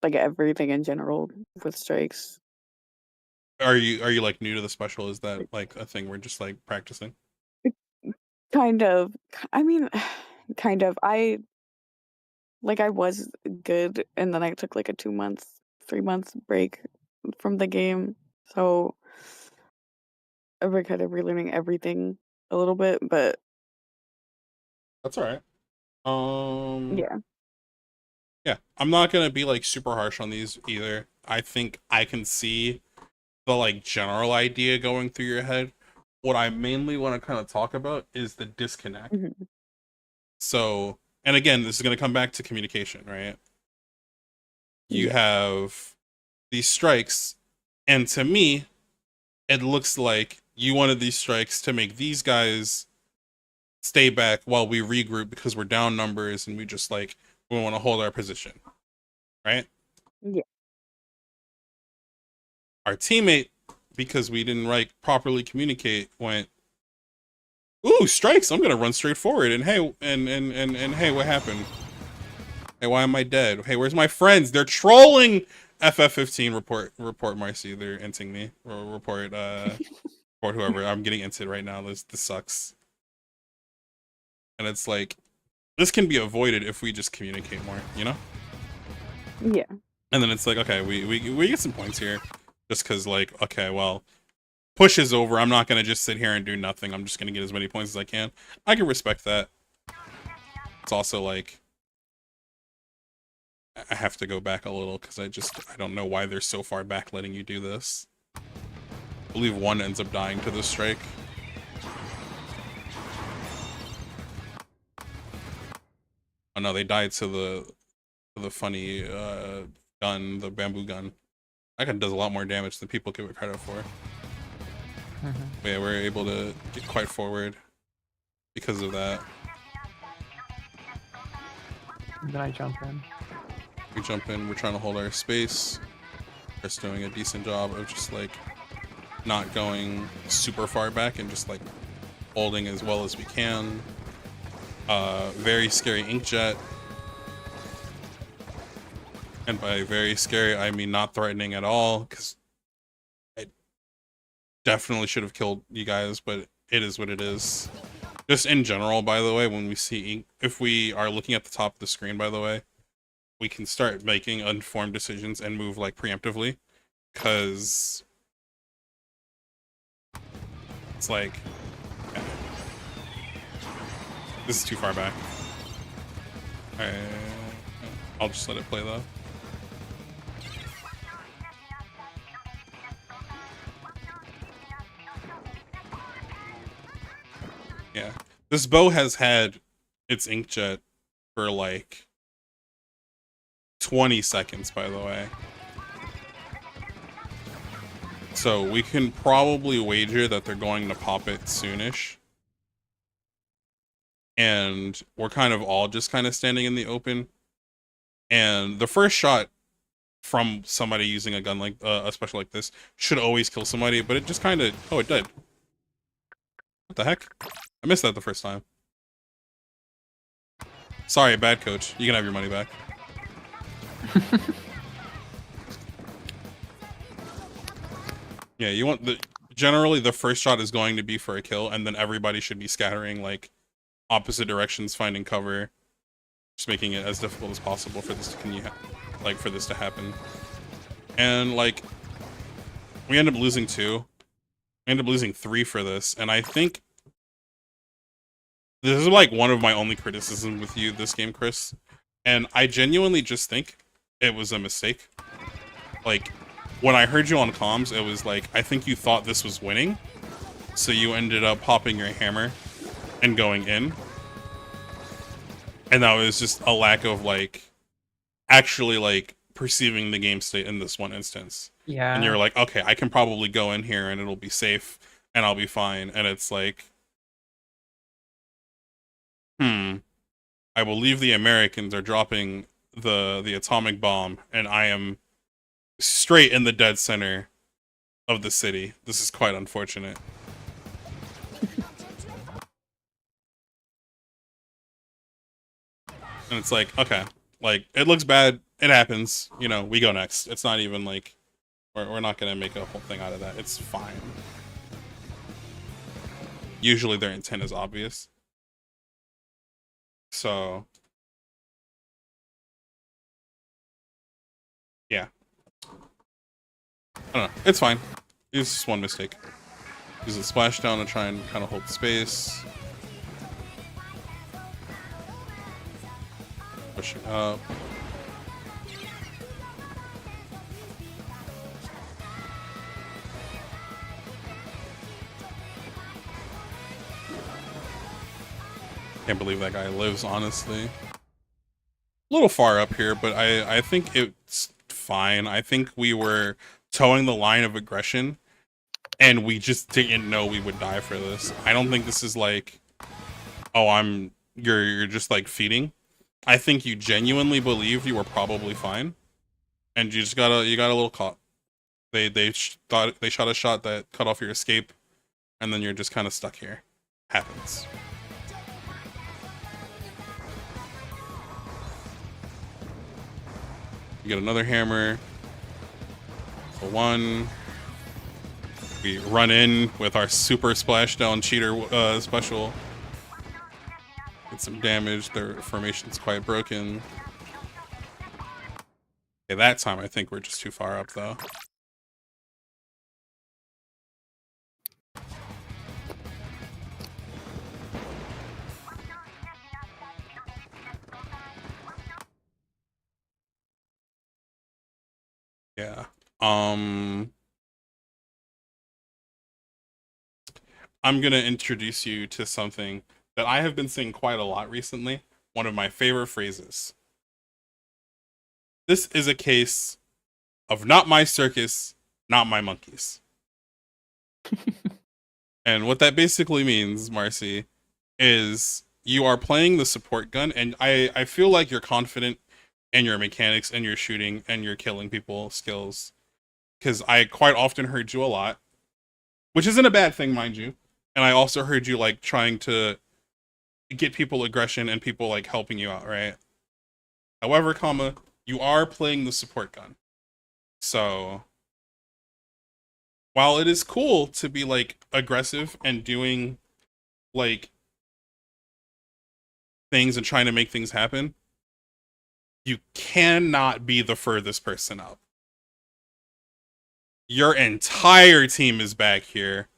Like everything in general with strikes. Are you like new to the special? Is that like a thing we're just like practicing? Kind of. I mean, kind of. I was good, and then I took like a 2-month, 3-month break from the game. So I've been kind of relearning everything a little bit, but that's all right. Yeah. Yeah, I'm not gonna be like super harsh on these either. I think I can see the like general idea going through your head. What I mainly want to kind of talk about is the disconnect. So, and again, this is going to come back to communication, right? You have these strikes, and to me, it looks like you wanted these strikes to make these guys stay back while we regroup because we're down numbers and we want to hold our position, right? Yeah. Our teammate, because we didn't properly communicate, went, ooh, strikes, I'm gonna run straight forward, and hey, and hey, what happened? Hey, why am I dead? Hey, where's my friends? They're trolling. FF15 report Marcy, they're inting me. Or report whoever. I'm getting inted right now. This sucks. And it's like, this can be avoided if we just communicate more, you know? Yeah. And then it's like, okay, we get some points here. Just because, like, okay, well, push is over. I'm not going to just sit here and do nothing. I'm just going to get as many points as I can. I can respect that. It's also like, I have to go back a little because I don't know why they're so far back letting you do this. I believe one ends up dying to this strike. Oh no, they died to the funny gun, the bamboo gun. That gun does a lot more damage than people give it credit for. But yeah, we're able to get quite forward because of that. Then I jump in. We jump in, we're trying to hold our space. Chris doing a decent job of just like not going super far back and just like holding as well as we can. Very scary inkjet. And by very scary, I mean not threatening at all, because I definitely should have killed you guys, but it is what it is. Just in general, by the way, when we see ink, if we are looking at the top of the screen, by the way, we can start making informed decisions and move like preemptively, because it's like, this is too far back. I'll just let it play though. Yeah, this bow has had its inkjet for like 20 seconds, by the way. So we can probably wager that they're going to pop it soonish. And we're kind of all just kind of standing in the open. And the first shot from somebody using a gun like a special like this should always kill somebody, but it just kind of, oh, it did. What the heck? I missed that the first time. Sorry, bad coach. You can have your money back. Yeah, you want the generally the first shot is going to be for a kill, and then everybody should be scattering like opposite directions, finding cover, just making it as difficult as possible for this to for this to happen. And like we end up losing 2. We end up losing 3 for this, and I think this is like one of my only criticisms with you this game, Chris. And I genuinely just think it was a mistake. Like, when I heard you on comms, it was like, I think you thought this was winning, so you ended up popping your hammer and going in. And that was just a lack of, like, actually, like, perceiving the game state in this one instance. Yeah. And you're like, okay, I can probably go in here and it'll be safe and I'll be fine. And it's like, I believe the Americans are dropping the atomic bomb, and I am straight in the dead center of the city. This is quite unfortunate. And it's like, okay, like, it looks bad, it happens, you know, we go next. It's not even like, we're not gonna make a whole thing out of that. It's fine. Usually their intent is obvious. So, yeah. I don't know. It's fine. It's just one mistake. Use a splashdown to try and kind of hold space. Pushing up. Can't believe that guy lives, honestly. A little far up here, but I think it's fine. I think we were towing the line of aggression, and we just didn't know we would die for this. I don't think this is like, oh, you're just like feeding. I think you genuinely believed you were probably fine, and you got a little caught. They thought they shot a shot that cut off your escape, and then you're just kind of stuck here. Happens. You get another hammer. So 1. We run in with our super splashdown cheater special. Get some damage. Their formation's quite broken. Okay, that time I think we're just too far up though. Yeah. I'm gonna introduce you to something that I have been saying quite a lot recently. One of my favorite phrases. This is a case of not my circus, not my monkeys. And what that basically means, Marcy, is you are playing the support gun, and I feel like you're confident in your mechanics and your shooting and your killing people skills. Because I quite often heard you a lot, which isn't a bad thing, mind you. And I also heard you like trying to get people aggression and people like helping you out, right? However, comma, you are playing the support gun. So while it is cool to be like aggressive and doing like things and trying to make things happen, you cannot be the furthest person up. Your entire team is back here.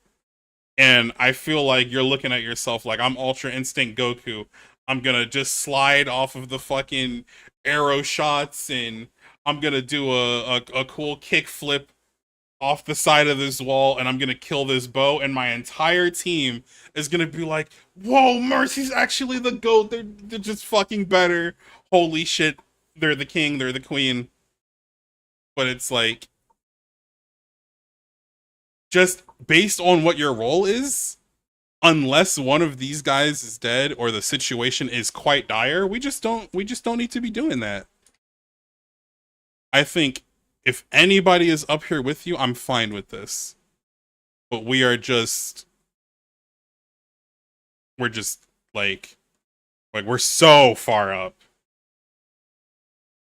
And I feel like you're looking at yourself like, I'm Ultra Instinct Goku. I'm gonna just slide off of the fucking arrow shots and I'm gonna do a cool kick flip off the side of this wall and I'm gonna kill this bow, and my entire team is gonna be like, whoa, Mercy's actually the GOAT. They're just fucking better. Holy shit, they're the king, they're the queen. But it's like, just based on what your role is, unless one of these guys is dead or the situation is quite dire, we just don't need to be doing that. I think if anybody is up here with you, I'm fine with this. But we're just like we're so far up.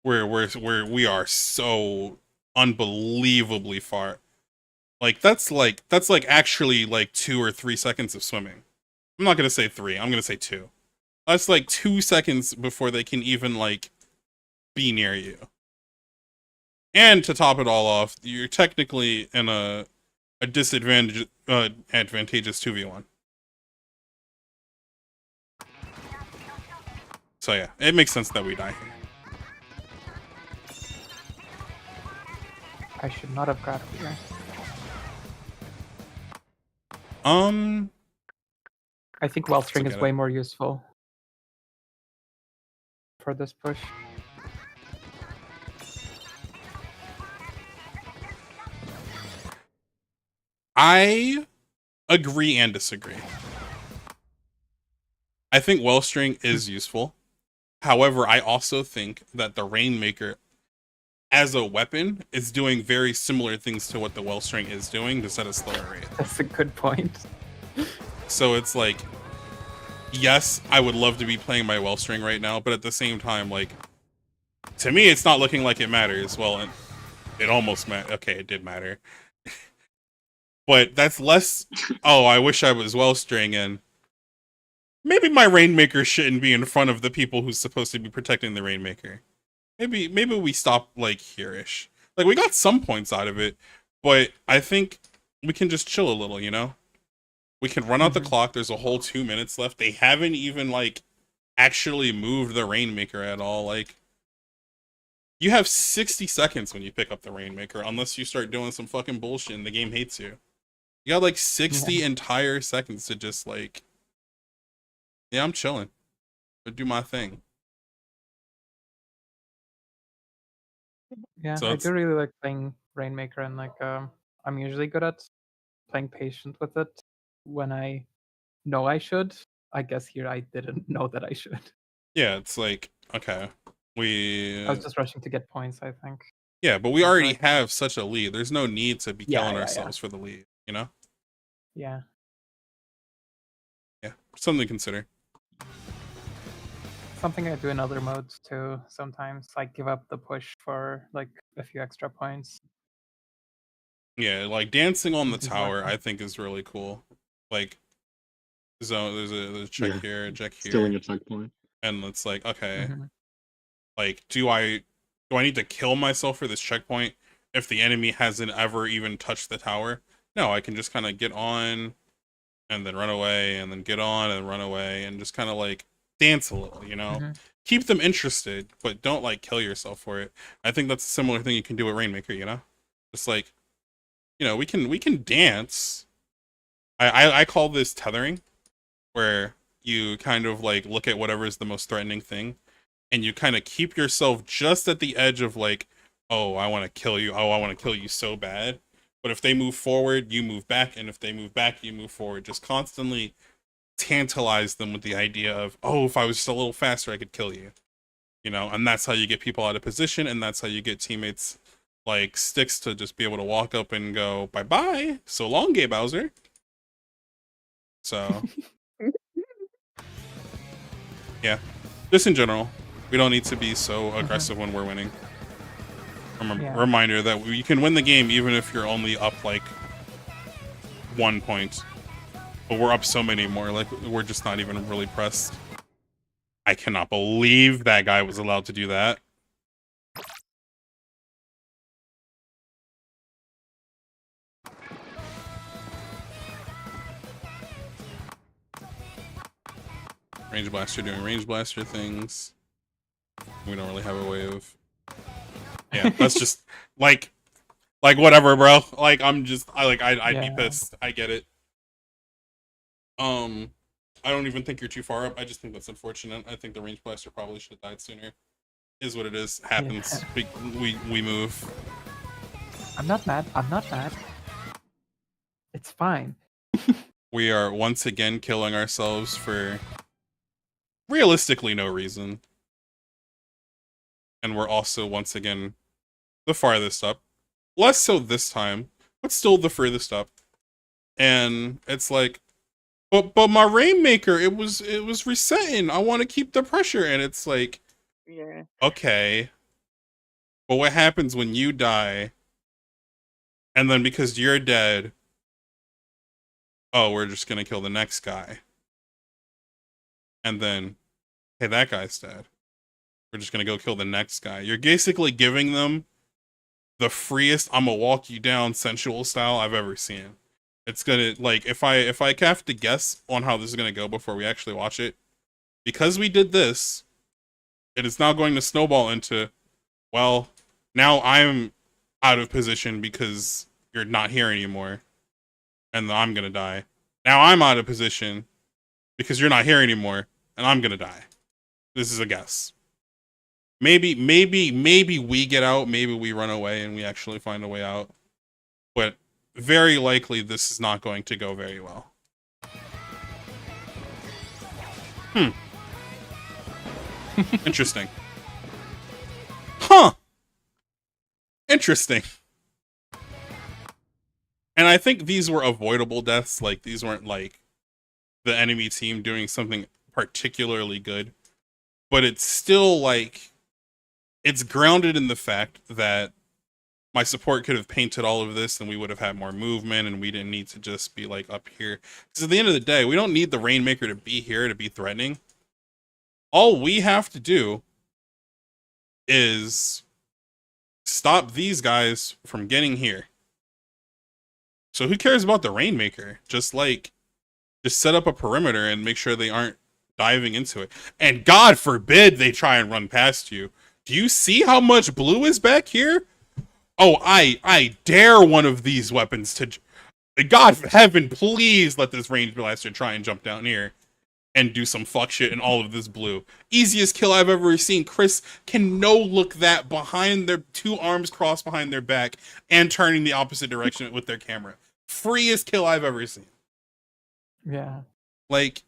We are so unbelievably far. Like that's like actually like 2 or 3 seconds of swimming. I'm not gonna say 3. I'm gonna say 2. That's like 2 seconds before they can even like be near you. And to top it all off, you're technically in a disadvantage, advantageous 2v1. So yeah, it makes sense that we die here. I should not have got here. I think Wellstring is way more useful for this push. I agree and disagree. I think Wellstring is useful. However, I also think that the Rainmaker as a weapon is doing very similar things to what the Wellstring is doing, just at a slower rate. That's a good point. So it's like, yes, I would love to be playing my Wellstring right now, but at the same time, like, to me, it's not looking like it matters. Well, it almost mattered. Okay, it did matter. But that's less, oh, I wish I was Wellstring, and maybe my Rainmaker shouldn't be in front of the people who's supposed to be protecting the Rainmaker. Maybe we stop, like, here-ish. Like, we got some points out of it, but I think we can just chill a little, you know? We can run out the clock. There's a whole 2 minutes left. They haven't even, like, actually moved the Rainmaker at all. Like, you have 60 seconds when you pick up the Rainmaker, unless you start doing some fucking bullshit and the game hates you. You got, like, 60 entire seconds to just, like, yeah, I'm chilling. But do my thing. Yeah, So I do really like playing Rainmaker, and like I'm usually good at playing patient with it when I know I should. I guess here I didn't know that I should. Yeah, it's like, okay, I was just rushing to get points, I think. Yeah, but we already have such a lead. There's no need to be killing ourselves for the lead, you know? Yeah. Yeah, something to consider. Something I do in other modes too sometimes, like give up the push for like a few extra points. Yeah, like dancing on the tower, I think is really cool. Like, so there's a check here, a check here. Stealing a checkpoint. And it's like, okay, like, do I Do I need to kill myself for this checkpoint if the enemy hasn't ever even touched the tower? No, I can just kind of get on and then run away and then get on and run away and just kind of like dance a little, you know? Keep them interested, but don't like kill yourself for it. I think that's a similar thing you can do with Rainmaker, you know? Just like, you know, we can dance. I call this tethering, where you kind of like look at whatever is the most threatening thing and you kind of keep yourself just at the edge of like, oh, I want to kill you. Oh, I want to kill you so bad. But if they move forward, you move back. And if they move back, you move forward. Just constantly tantalize them with the idea of, oh, if I was just a little faster, I could kill you. You know, and that's how you get people out of position. And that's how you get teammates like Sticks to just be able to walk up and go, bye-bye. So long, Gay Bowser. So... yeah, just in general, we don't need to be so aggressive when we're winning. Reminder that you can win the game even if you're only up like 1 point, but we're up so many more, like we're just not even really pressed. I cannot believe that guy was allowed to do that. Range Blaster doing Range Blaster things. We don't really have a way of... yeah, that's just like whatever, bro. Like I'd be pissed. I get it. I don't even think you're too far up. I just think that's unfortunate. I think the Range Blaster probably should have died sooner. Is what it is. Happens. Yeah. We move. I'm not mad. I'm not mad. It's fine. We are once again killing ourselves for realistically no reason. And we're also once again the farthest up. Less so this time, but still the furthest up. And it's like, but my Rainmaker, it was resetting. I want to keep the pressure. And it's like, yeah, okay. But what happens when you die? And then because you're dead, oh, we're just gonna kill the next guy. And then, hey, that guy's dead. We're just gonna go kill the next guy. You're basically giving them the freest "I'm gonna walk you down" sensual style I've ever seen. It's gonna, like, if I have to guess on how this is gonna go before we actually watch it, because we did this, it is now going to snowball into, well, now I'm out of position because you're not here anymore, and I'm gonna die. Now I'm out of position because you're not here anymore, and I'm gonna die. This is a guess. Maybe we get out, maybe we run away and we actually find a way out. But very likely this is not going to go very well. Interesting. Huh. Interesting. And I think these were avoidable deaths. Like, these weren't like the enemy team doing something particularly good. But it's still like, it's grounded in the fact that my support could have painted all of this and we would have had more movement and we didn't need to just be like up here. Because at the end of the day, we don't need the Rainmaker to be here to be threatening. All we have to do is stop these guys from getting here. So who cares about the Rainmaker? Just set up a perimeter and make sure they aren't diving into it. And God forbid they try and run past you. Do you see how much blue is back here? Oh, I dare one of these weapons to... God heaven, please let this Range Blaster try and jump down here and do some fuck shit in all of this blue. Easiest kill I've ever seen. Chris can no-look that behind their two arms crossed behind their back and turning the opposite direction with their camera. Freest kill I've ever seen. Yeah. Like...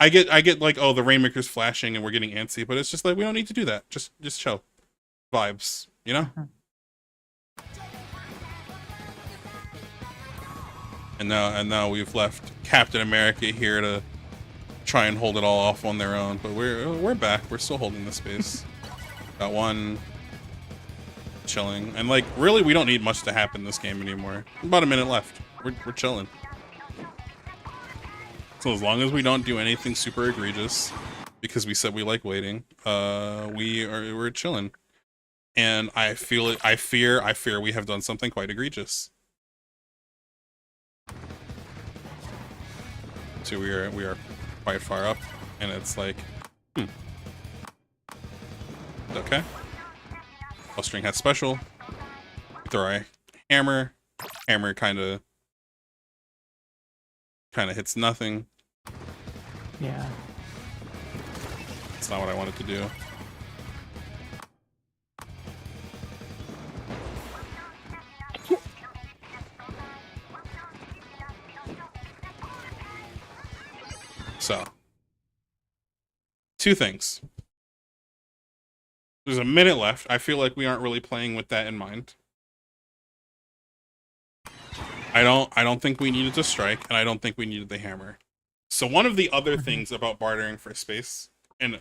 I get like, oh, the Rainmaker's flashing and we're getting antsy, but it's just like, we don't need to do that. Just chill. Vibes, you know? And now we've left Captain America here to try and hold it all off on their own, but we're back. We're still holding the space. Got one. Chilling. And like, really, we don't need much to happen this game anymore. About a minute left. We're chilling. So as long as we don't do anything super egregious, because we said we like waiting. We're chilling, and I feel it. I fear we have done something quite egregious. So we are quite far up, and it's like, okay. String has special. Throw a hammer. Hammer kind of hits nothing. Yeah. It's not what I wanted to do. So, two things. There's a minute left. I feel like we aren't really playing with that in mind. I don't think we needed to strike, and I don't think we needed the hammer. So one of the other things about bartering for space and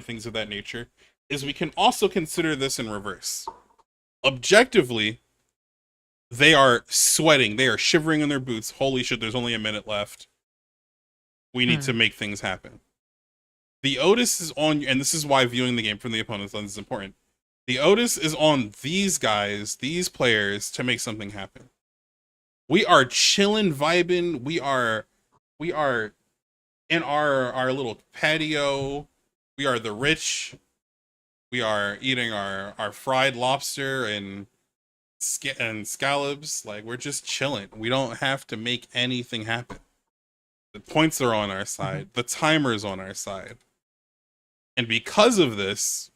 things of that nature is we can also consider this in reverse. Objectively, they are sweating. They are shivering in their boots. Holy shit, there's only a minute left. We need to make things happen. The Otis is on, and this is why viewing the game from the opponent's lens is important. The Otis is on these guys, these players, to make something happen. We are chilling, vibing. We are in our little patio. We are the rich. We are eating our fried lobster and scallops. Like, we're just chilling. We don't have to make anything happen. The points are on our side. The timer's on our side. And because of this,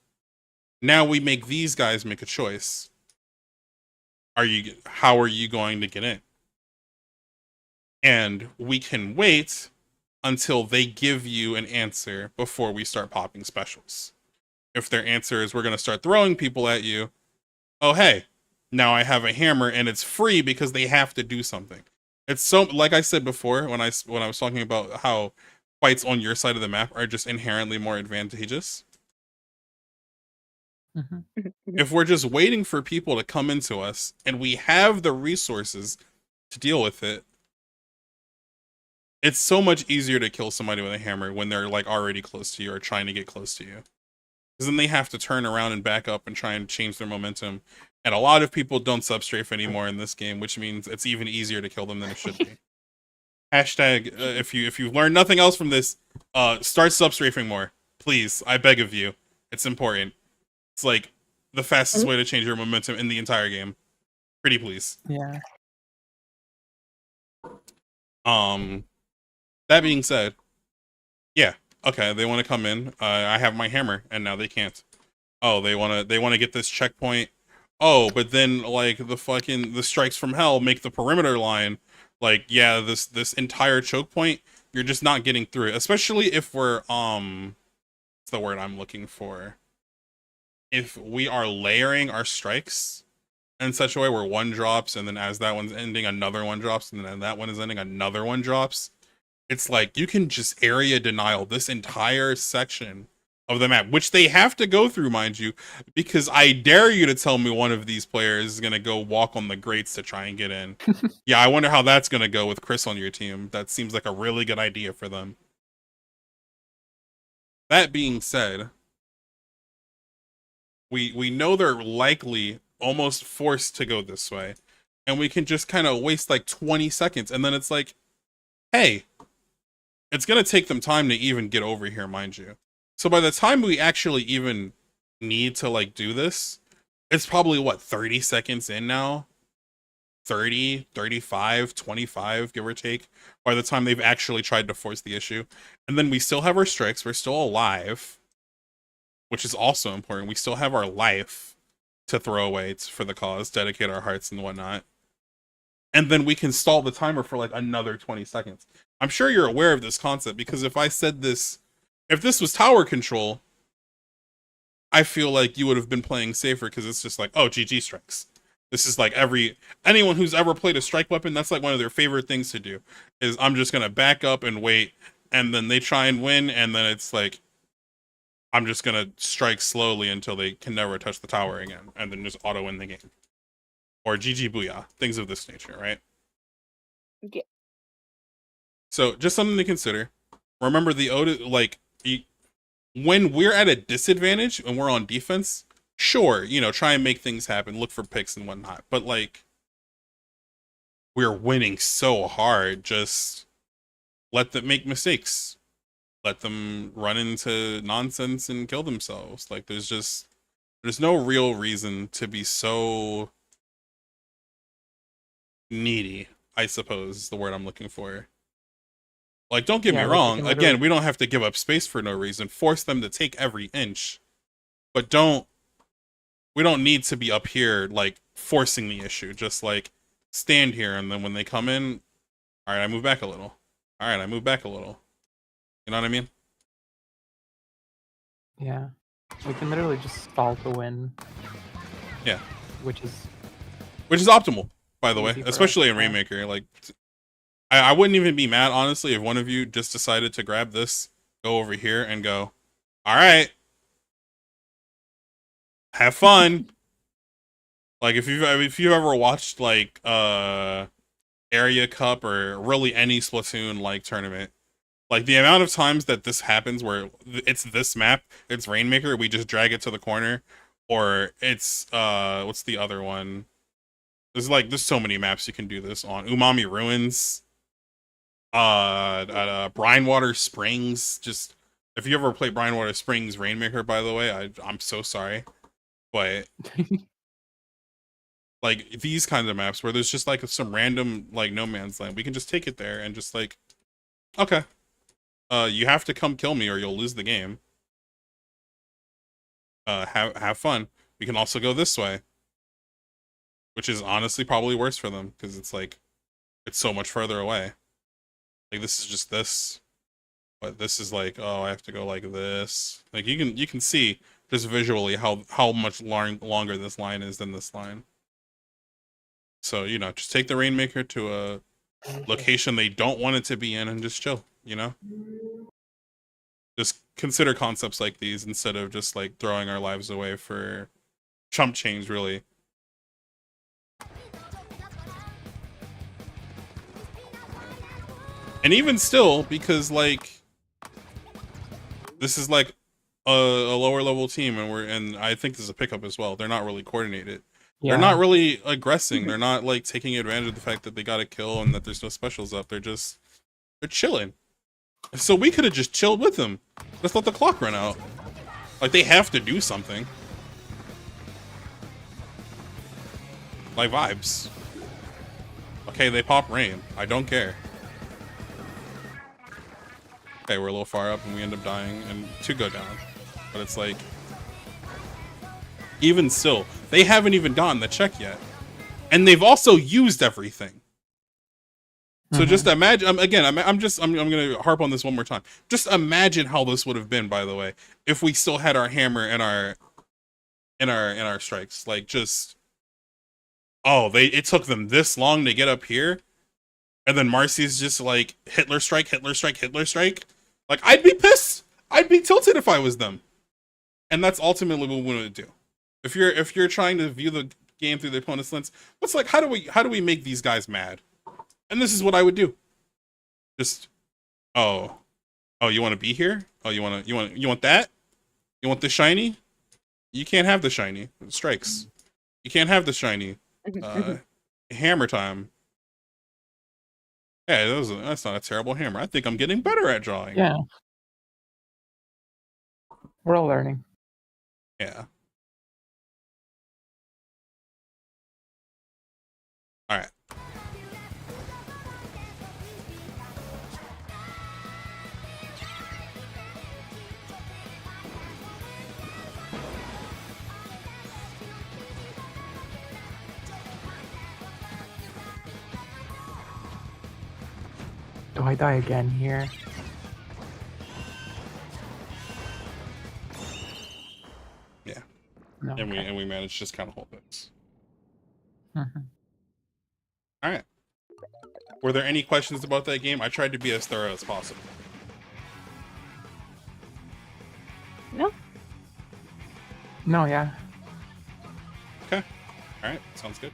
now we make these guys make a choice. How are you going to get in? And we can wait until they give you an answer before we start popping specials. If their answer is we're going to start throwing people at you, oh hey, now I have a hammer and it's free because they have to do something. It's so, like I said before when I was talking about how fights on your side of the map are just inherently more advantageous. If we're just waiting for people to come into us and we have the resources to deal with it, it's so much easier to kill somebody with a hammer when they're like already close to you or trying to get close to you. Because then they have to turn around and back up and try and change their momentum. And a lot of people don't substrafe anymore in this game, which means it's even easier to kill them than it should be. Hashtag, if you've learned nothing else from this, start substrafing more. Please, I beg of you. It's important. It's like the fastest way to change your momentum in the entire game. Pretty please. Yeah. That being said, yeah, okay, they want to come in. I have my hammer, and now they can't. Oh, they want to get this checkpoint. Oh, but then like the strikes from hell make the perimeter line. Like, yeah, this entire choke point, you're just not getting through it. Especially if we're what's the word I'm looking for? If we are layering our strikes in such a way where one drops, and then as that one's ending, another one drops, and then that one is ending, another one drops. It's like you can just area denial this entire section of the map, which they have to go through, mind you, because I dare you to tell me one of these players is going to go walk on the grates to try and get in. Yeah, I wonder how that's going to go with Chris on your team. That seems like a really good idea for them. That being said, we know they're likely almost forced to go this way, and we can just kind of waste like 20 seconds, and then it's like, hey, it's going to take them time to even get over here, mind you. So by the time we actually even need to like do this, it's probably what, 30 seconds in now? 30, 35, 25, give or take, by the time they've actually tried to force the issue. And then we still have our strikes, we're still alive, which is also important. We still have our life to throw away for the cause, dedicate our hearts and whatnot. And then we can stall the timer for like another 20 seconds. I'm sure you're aware of this concept, because if I said this, if this was tower control, I feel like you would have been playing safer, because it's just like, oh, GG strikes. This is like anyone who's ever played a strike weapon, that's like one of their favorite things to do, is I'm just going to back up and wait, and then they try and win, and then it's like, I'm just going to strike slowly until they can never touch the tower again, and then just auto win the game. Or GG Booyah, things of this nature, right? Yeah. So just something to consider. Remember the Otis, like, when we're at a disadvantage and we're on defense, sure, you know, try and make things happen, look for picks and whatnot. But like, we're winning so hard, just let them make mistakes. Let them run into nonsense and kill themselves. Like, there's no real reason to be so needy, I suppose is the word I'm looking for. Like, don't get me Yeah, like, we wrong. can Again, literally- we don't have to give up space for no reason. Force them to take every inch. But we don't need to be up here, like, forcing the issue. Just, like, stand here, and then when they come in, all right, I move back a little. All right, I move back a little. You know what I mean? Yeah. We can literally just stall to win. Yeah. Which is optimal, by the way, Easy for especially us, in yeah. Rainmaker. Like, I wouldn't even be mad, honestly, if one of you just decided to grab this, go over here, and go, all right, have fun. Like, if you've ever watched, like, Area Cup or really any Splatoon, like, tournament, like, the amount of times that this happens where it's this map, it's Rainmaker, we just drag it to the corner, or it's, what's the other one? There's so many maps you can do this on. Umami Ruins, Brinewater Springs. Just, if you ever play Brinewater Springs Rainmaker, by the way, I'm so sorry, but like, these kinds of maps where there's just like some random, like, no man's land, we can just take it there and just, like, okay, you have to come kill me or you'll lose the game. Have fun. We can also go this way, which is honestly probably worse for them because it's like, it's so much further away. Like, this is just this, but this is like, oh, I have to go like this. Like, you can see just visually how much longer this line is than this line. So, you know, just take the Rainmaker to a location they don't want it to be in and just chill, you know? Just consider concepts like these instead of just, like, throwing our lives away for chump change, really. And even still, because, like, this is, like, a lower level team, and I think this is a pickup as well. They're not really coordinated. yeah. They're not really aggressing. They're not, like, taking advantage of the fact that they got a kill and that there's no specials up. They're chilling. So we could have just chilled with them. Just let the clock run out. Like, they have to do something. Like, vibes. Okay, they pop rain. I don't care. Okay, we're a little far up and we end up dying and to go down. But it's like, even still, they haven't even gotten the check yet. And they've also used everything. So just imagine, again, I'm gonna harp on this one more time. Just imagine how this would have been, by the way, if we still had our hammer and our strikes. Like, just, oh, it took them this long to get up here, and then Marcy's just like Hitler strike, Hitler strike, Hitler strike. Like, I'd be pissed. I'd be tilted if I was them. And that's ultimately what we want to do. If you're trying to view the game through the opponent's lens, what's like, how do we make these guys mad? And this is what I would do. Just, oh, you want to be here? Oh, you want that? You want the shiny? You can't have the shiny. Strikes. You can't have the shiny. Hammer time. Yeah, that's not a terrible hammer. I think I'm getting better at drawing. Yeah. We're all learning. Yeah. All right. Do I die again here? Yeah. No. And okay. we managed to just kind of hold this. Mhm. All right. Were there any questions about that game? I tried to be as thorough as possible. No. No, yeah. Okay. All right. Sounds good.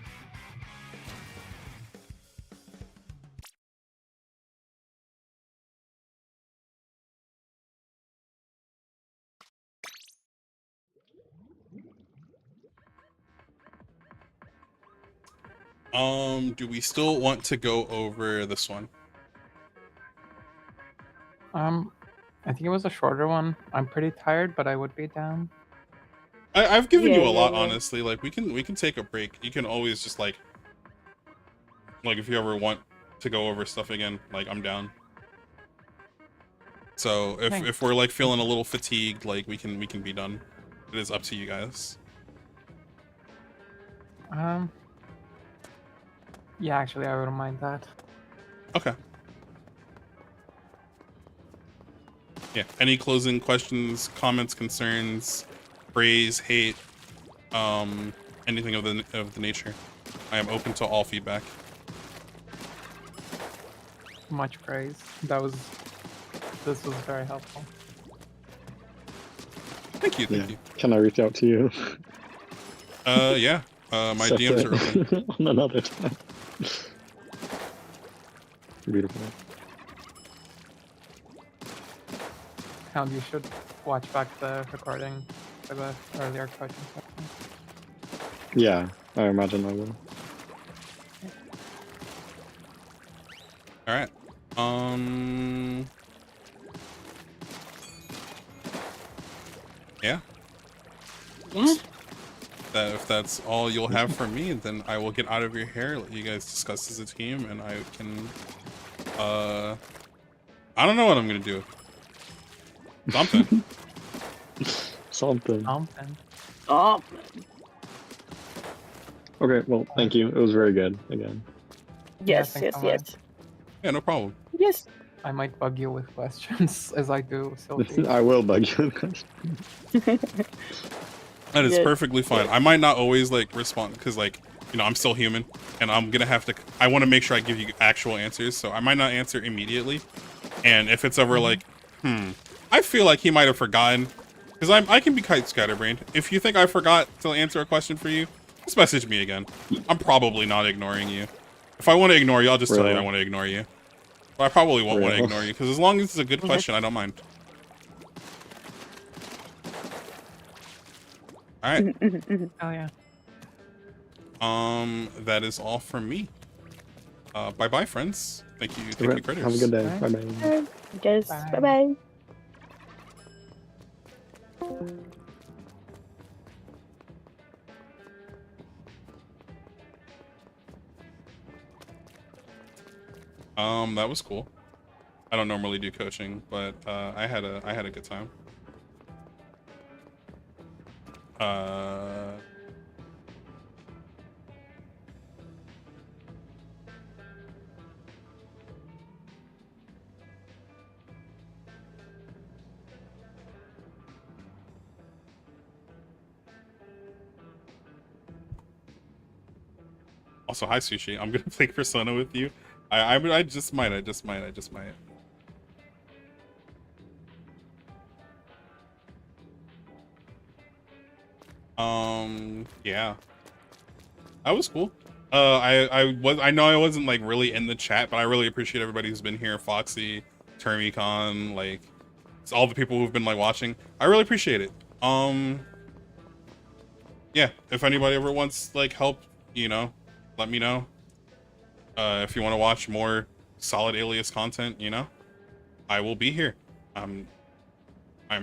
Do we still want to go over this one? I think it was a shorter one. I'm pretty tired, but I would be down. I've given you Yeah, a yeah, lot, yeah. honestly. Like we can take a break. You can always just like if you ever want to go over stuff again, like I'm down. So Thanks. if we're like feeling a little fatigued, like we can be done. It is up to you guys. Yeah, actually, I wouldn't mind that. Okay. Yeah. Any closing questions, comments, concerns, praise, hate, anything of the nature? I am open to all feedback. Much praise. This was very helpful. Thank you. Thank Yeah. you. Can I reach out to you? Yeah. My DMs are open. Separate on another time. Beautiful. Hound, you should watch back the recording for the earlier coaching session. Yeah, I imagine I will. All right. Yeah. Yeah. That if that's all you'll have from me, then I will get out of your hair, let you guys discuss as a team, and I can I don't know what I'm gonna do. Something. Something. Something. Oh. Okay, well, thank you. It was very good again. Yes, thanks yes, so yes. Yeah, no problem. Yes. I might bug you with questions as I do Sylvie. I will bug you. That is Yeah. perfectly fine. I might not always like respond because like, you know, I'm still human and I'm gonna have to, I want to make sure I give you actual answers. So I might not answer immediately. And if it's ever like, I feel like he might have forgotten because I can be quite scatterbrained. If you think I forgot to answer a question for you, just message me again. I'm probably not ignoring you. If I want to ignore you, I'll just tell you I Really? want to ignore you. But I probably won't want to Really? ignore you because as long as it's a good question, I don't mind. All right. Oh yeah. That is all from me. Bye bye, friends. Thank you, Okay, critters. have a good day. Bye. Bye-bye. Yes. Bye. Bye bye. That was cool. I don't normally do coaching, but I had a good time. Also, hi Sushi. I'm gonna play Persona with you. I just might. Yeah. That was cool. I know I wasn't like really in the chat, but I really appreciate everybody who's been here. Foxy, TermyCon, like it's all the people who've been like watching. I really appreciate it. Yeah, if anybody ever wants like help, you know, let me know. If you want to watch more solid Alias content, you know, I will be here. I'm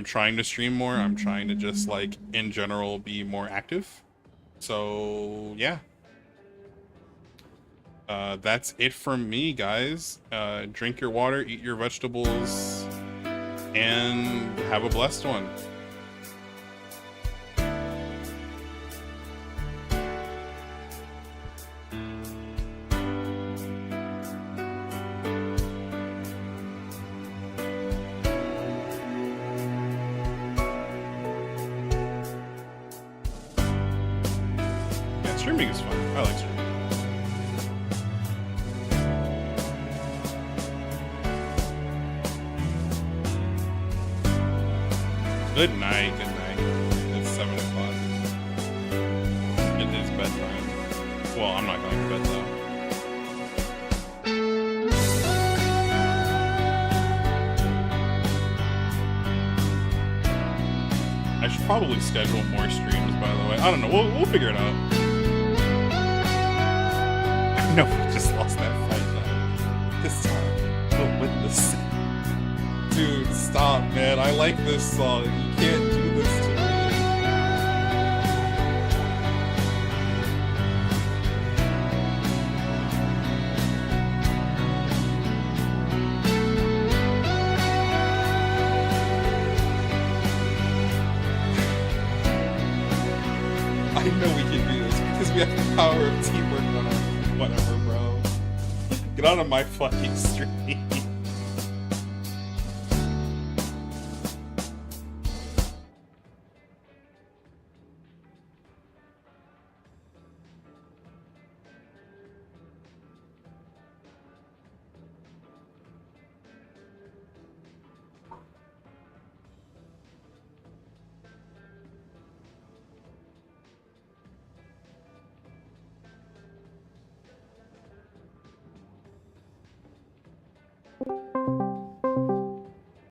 trying to stream more. I'm trying to just like in general be more active. So yeah. That's it from me, guys. Drink your water, eat your vegetables, and have a blessed one. Yeah, streaming is fun. I like streaming. Good night, good night. It's 7 o'clock. It is bedtime. Well, I'm not going to bed though. I should probably schedule more streams, by the way. I don't know. We'll figure it out. know we just lost that fight now. This time, we'll win this. Dude, stop, man. I like this song. You can't do this to me. I know we can do this because we have the power of teamwork on our whatever, bro. Get out of my fucking stream.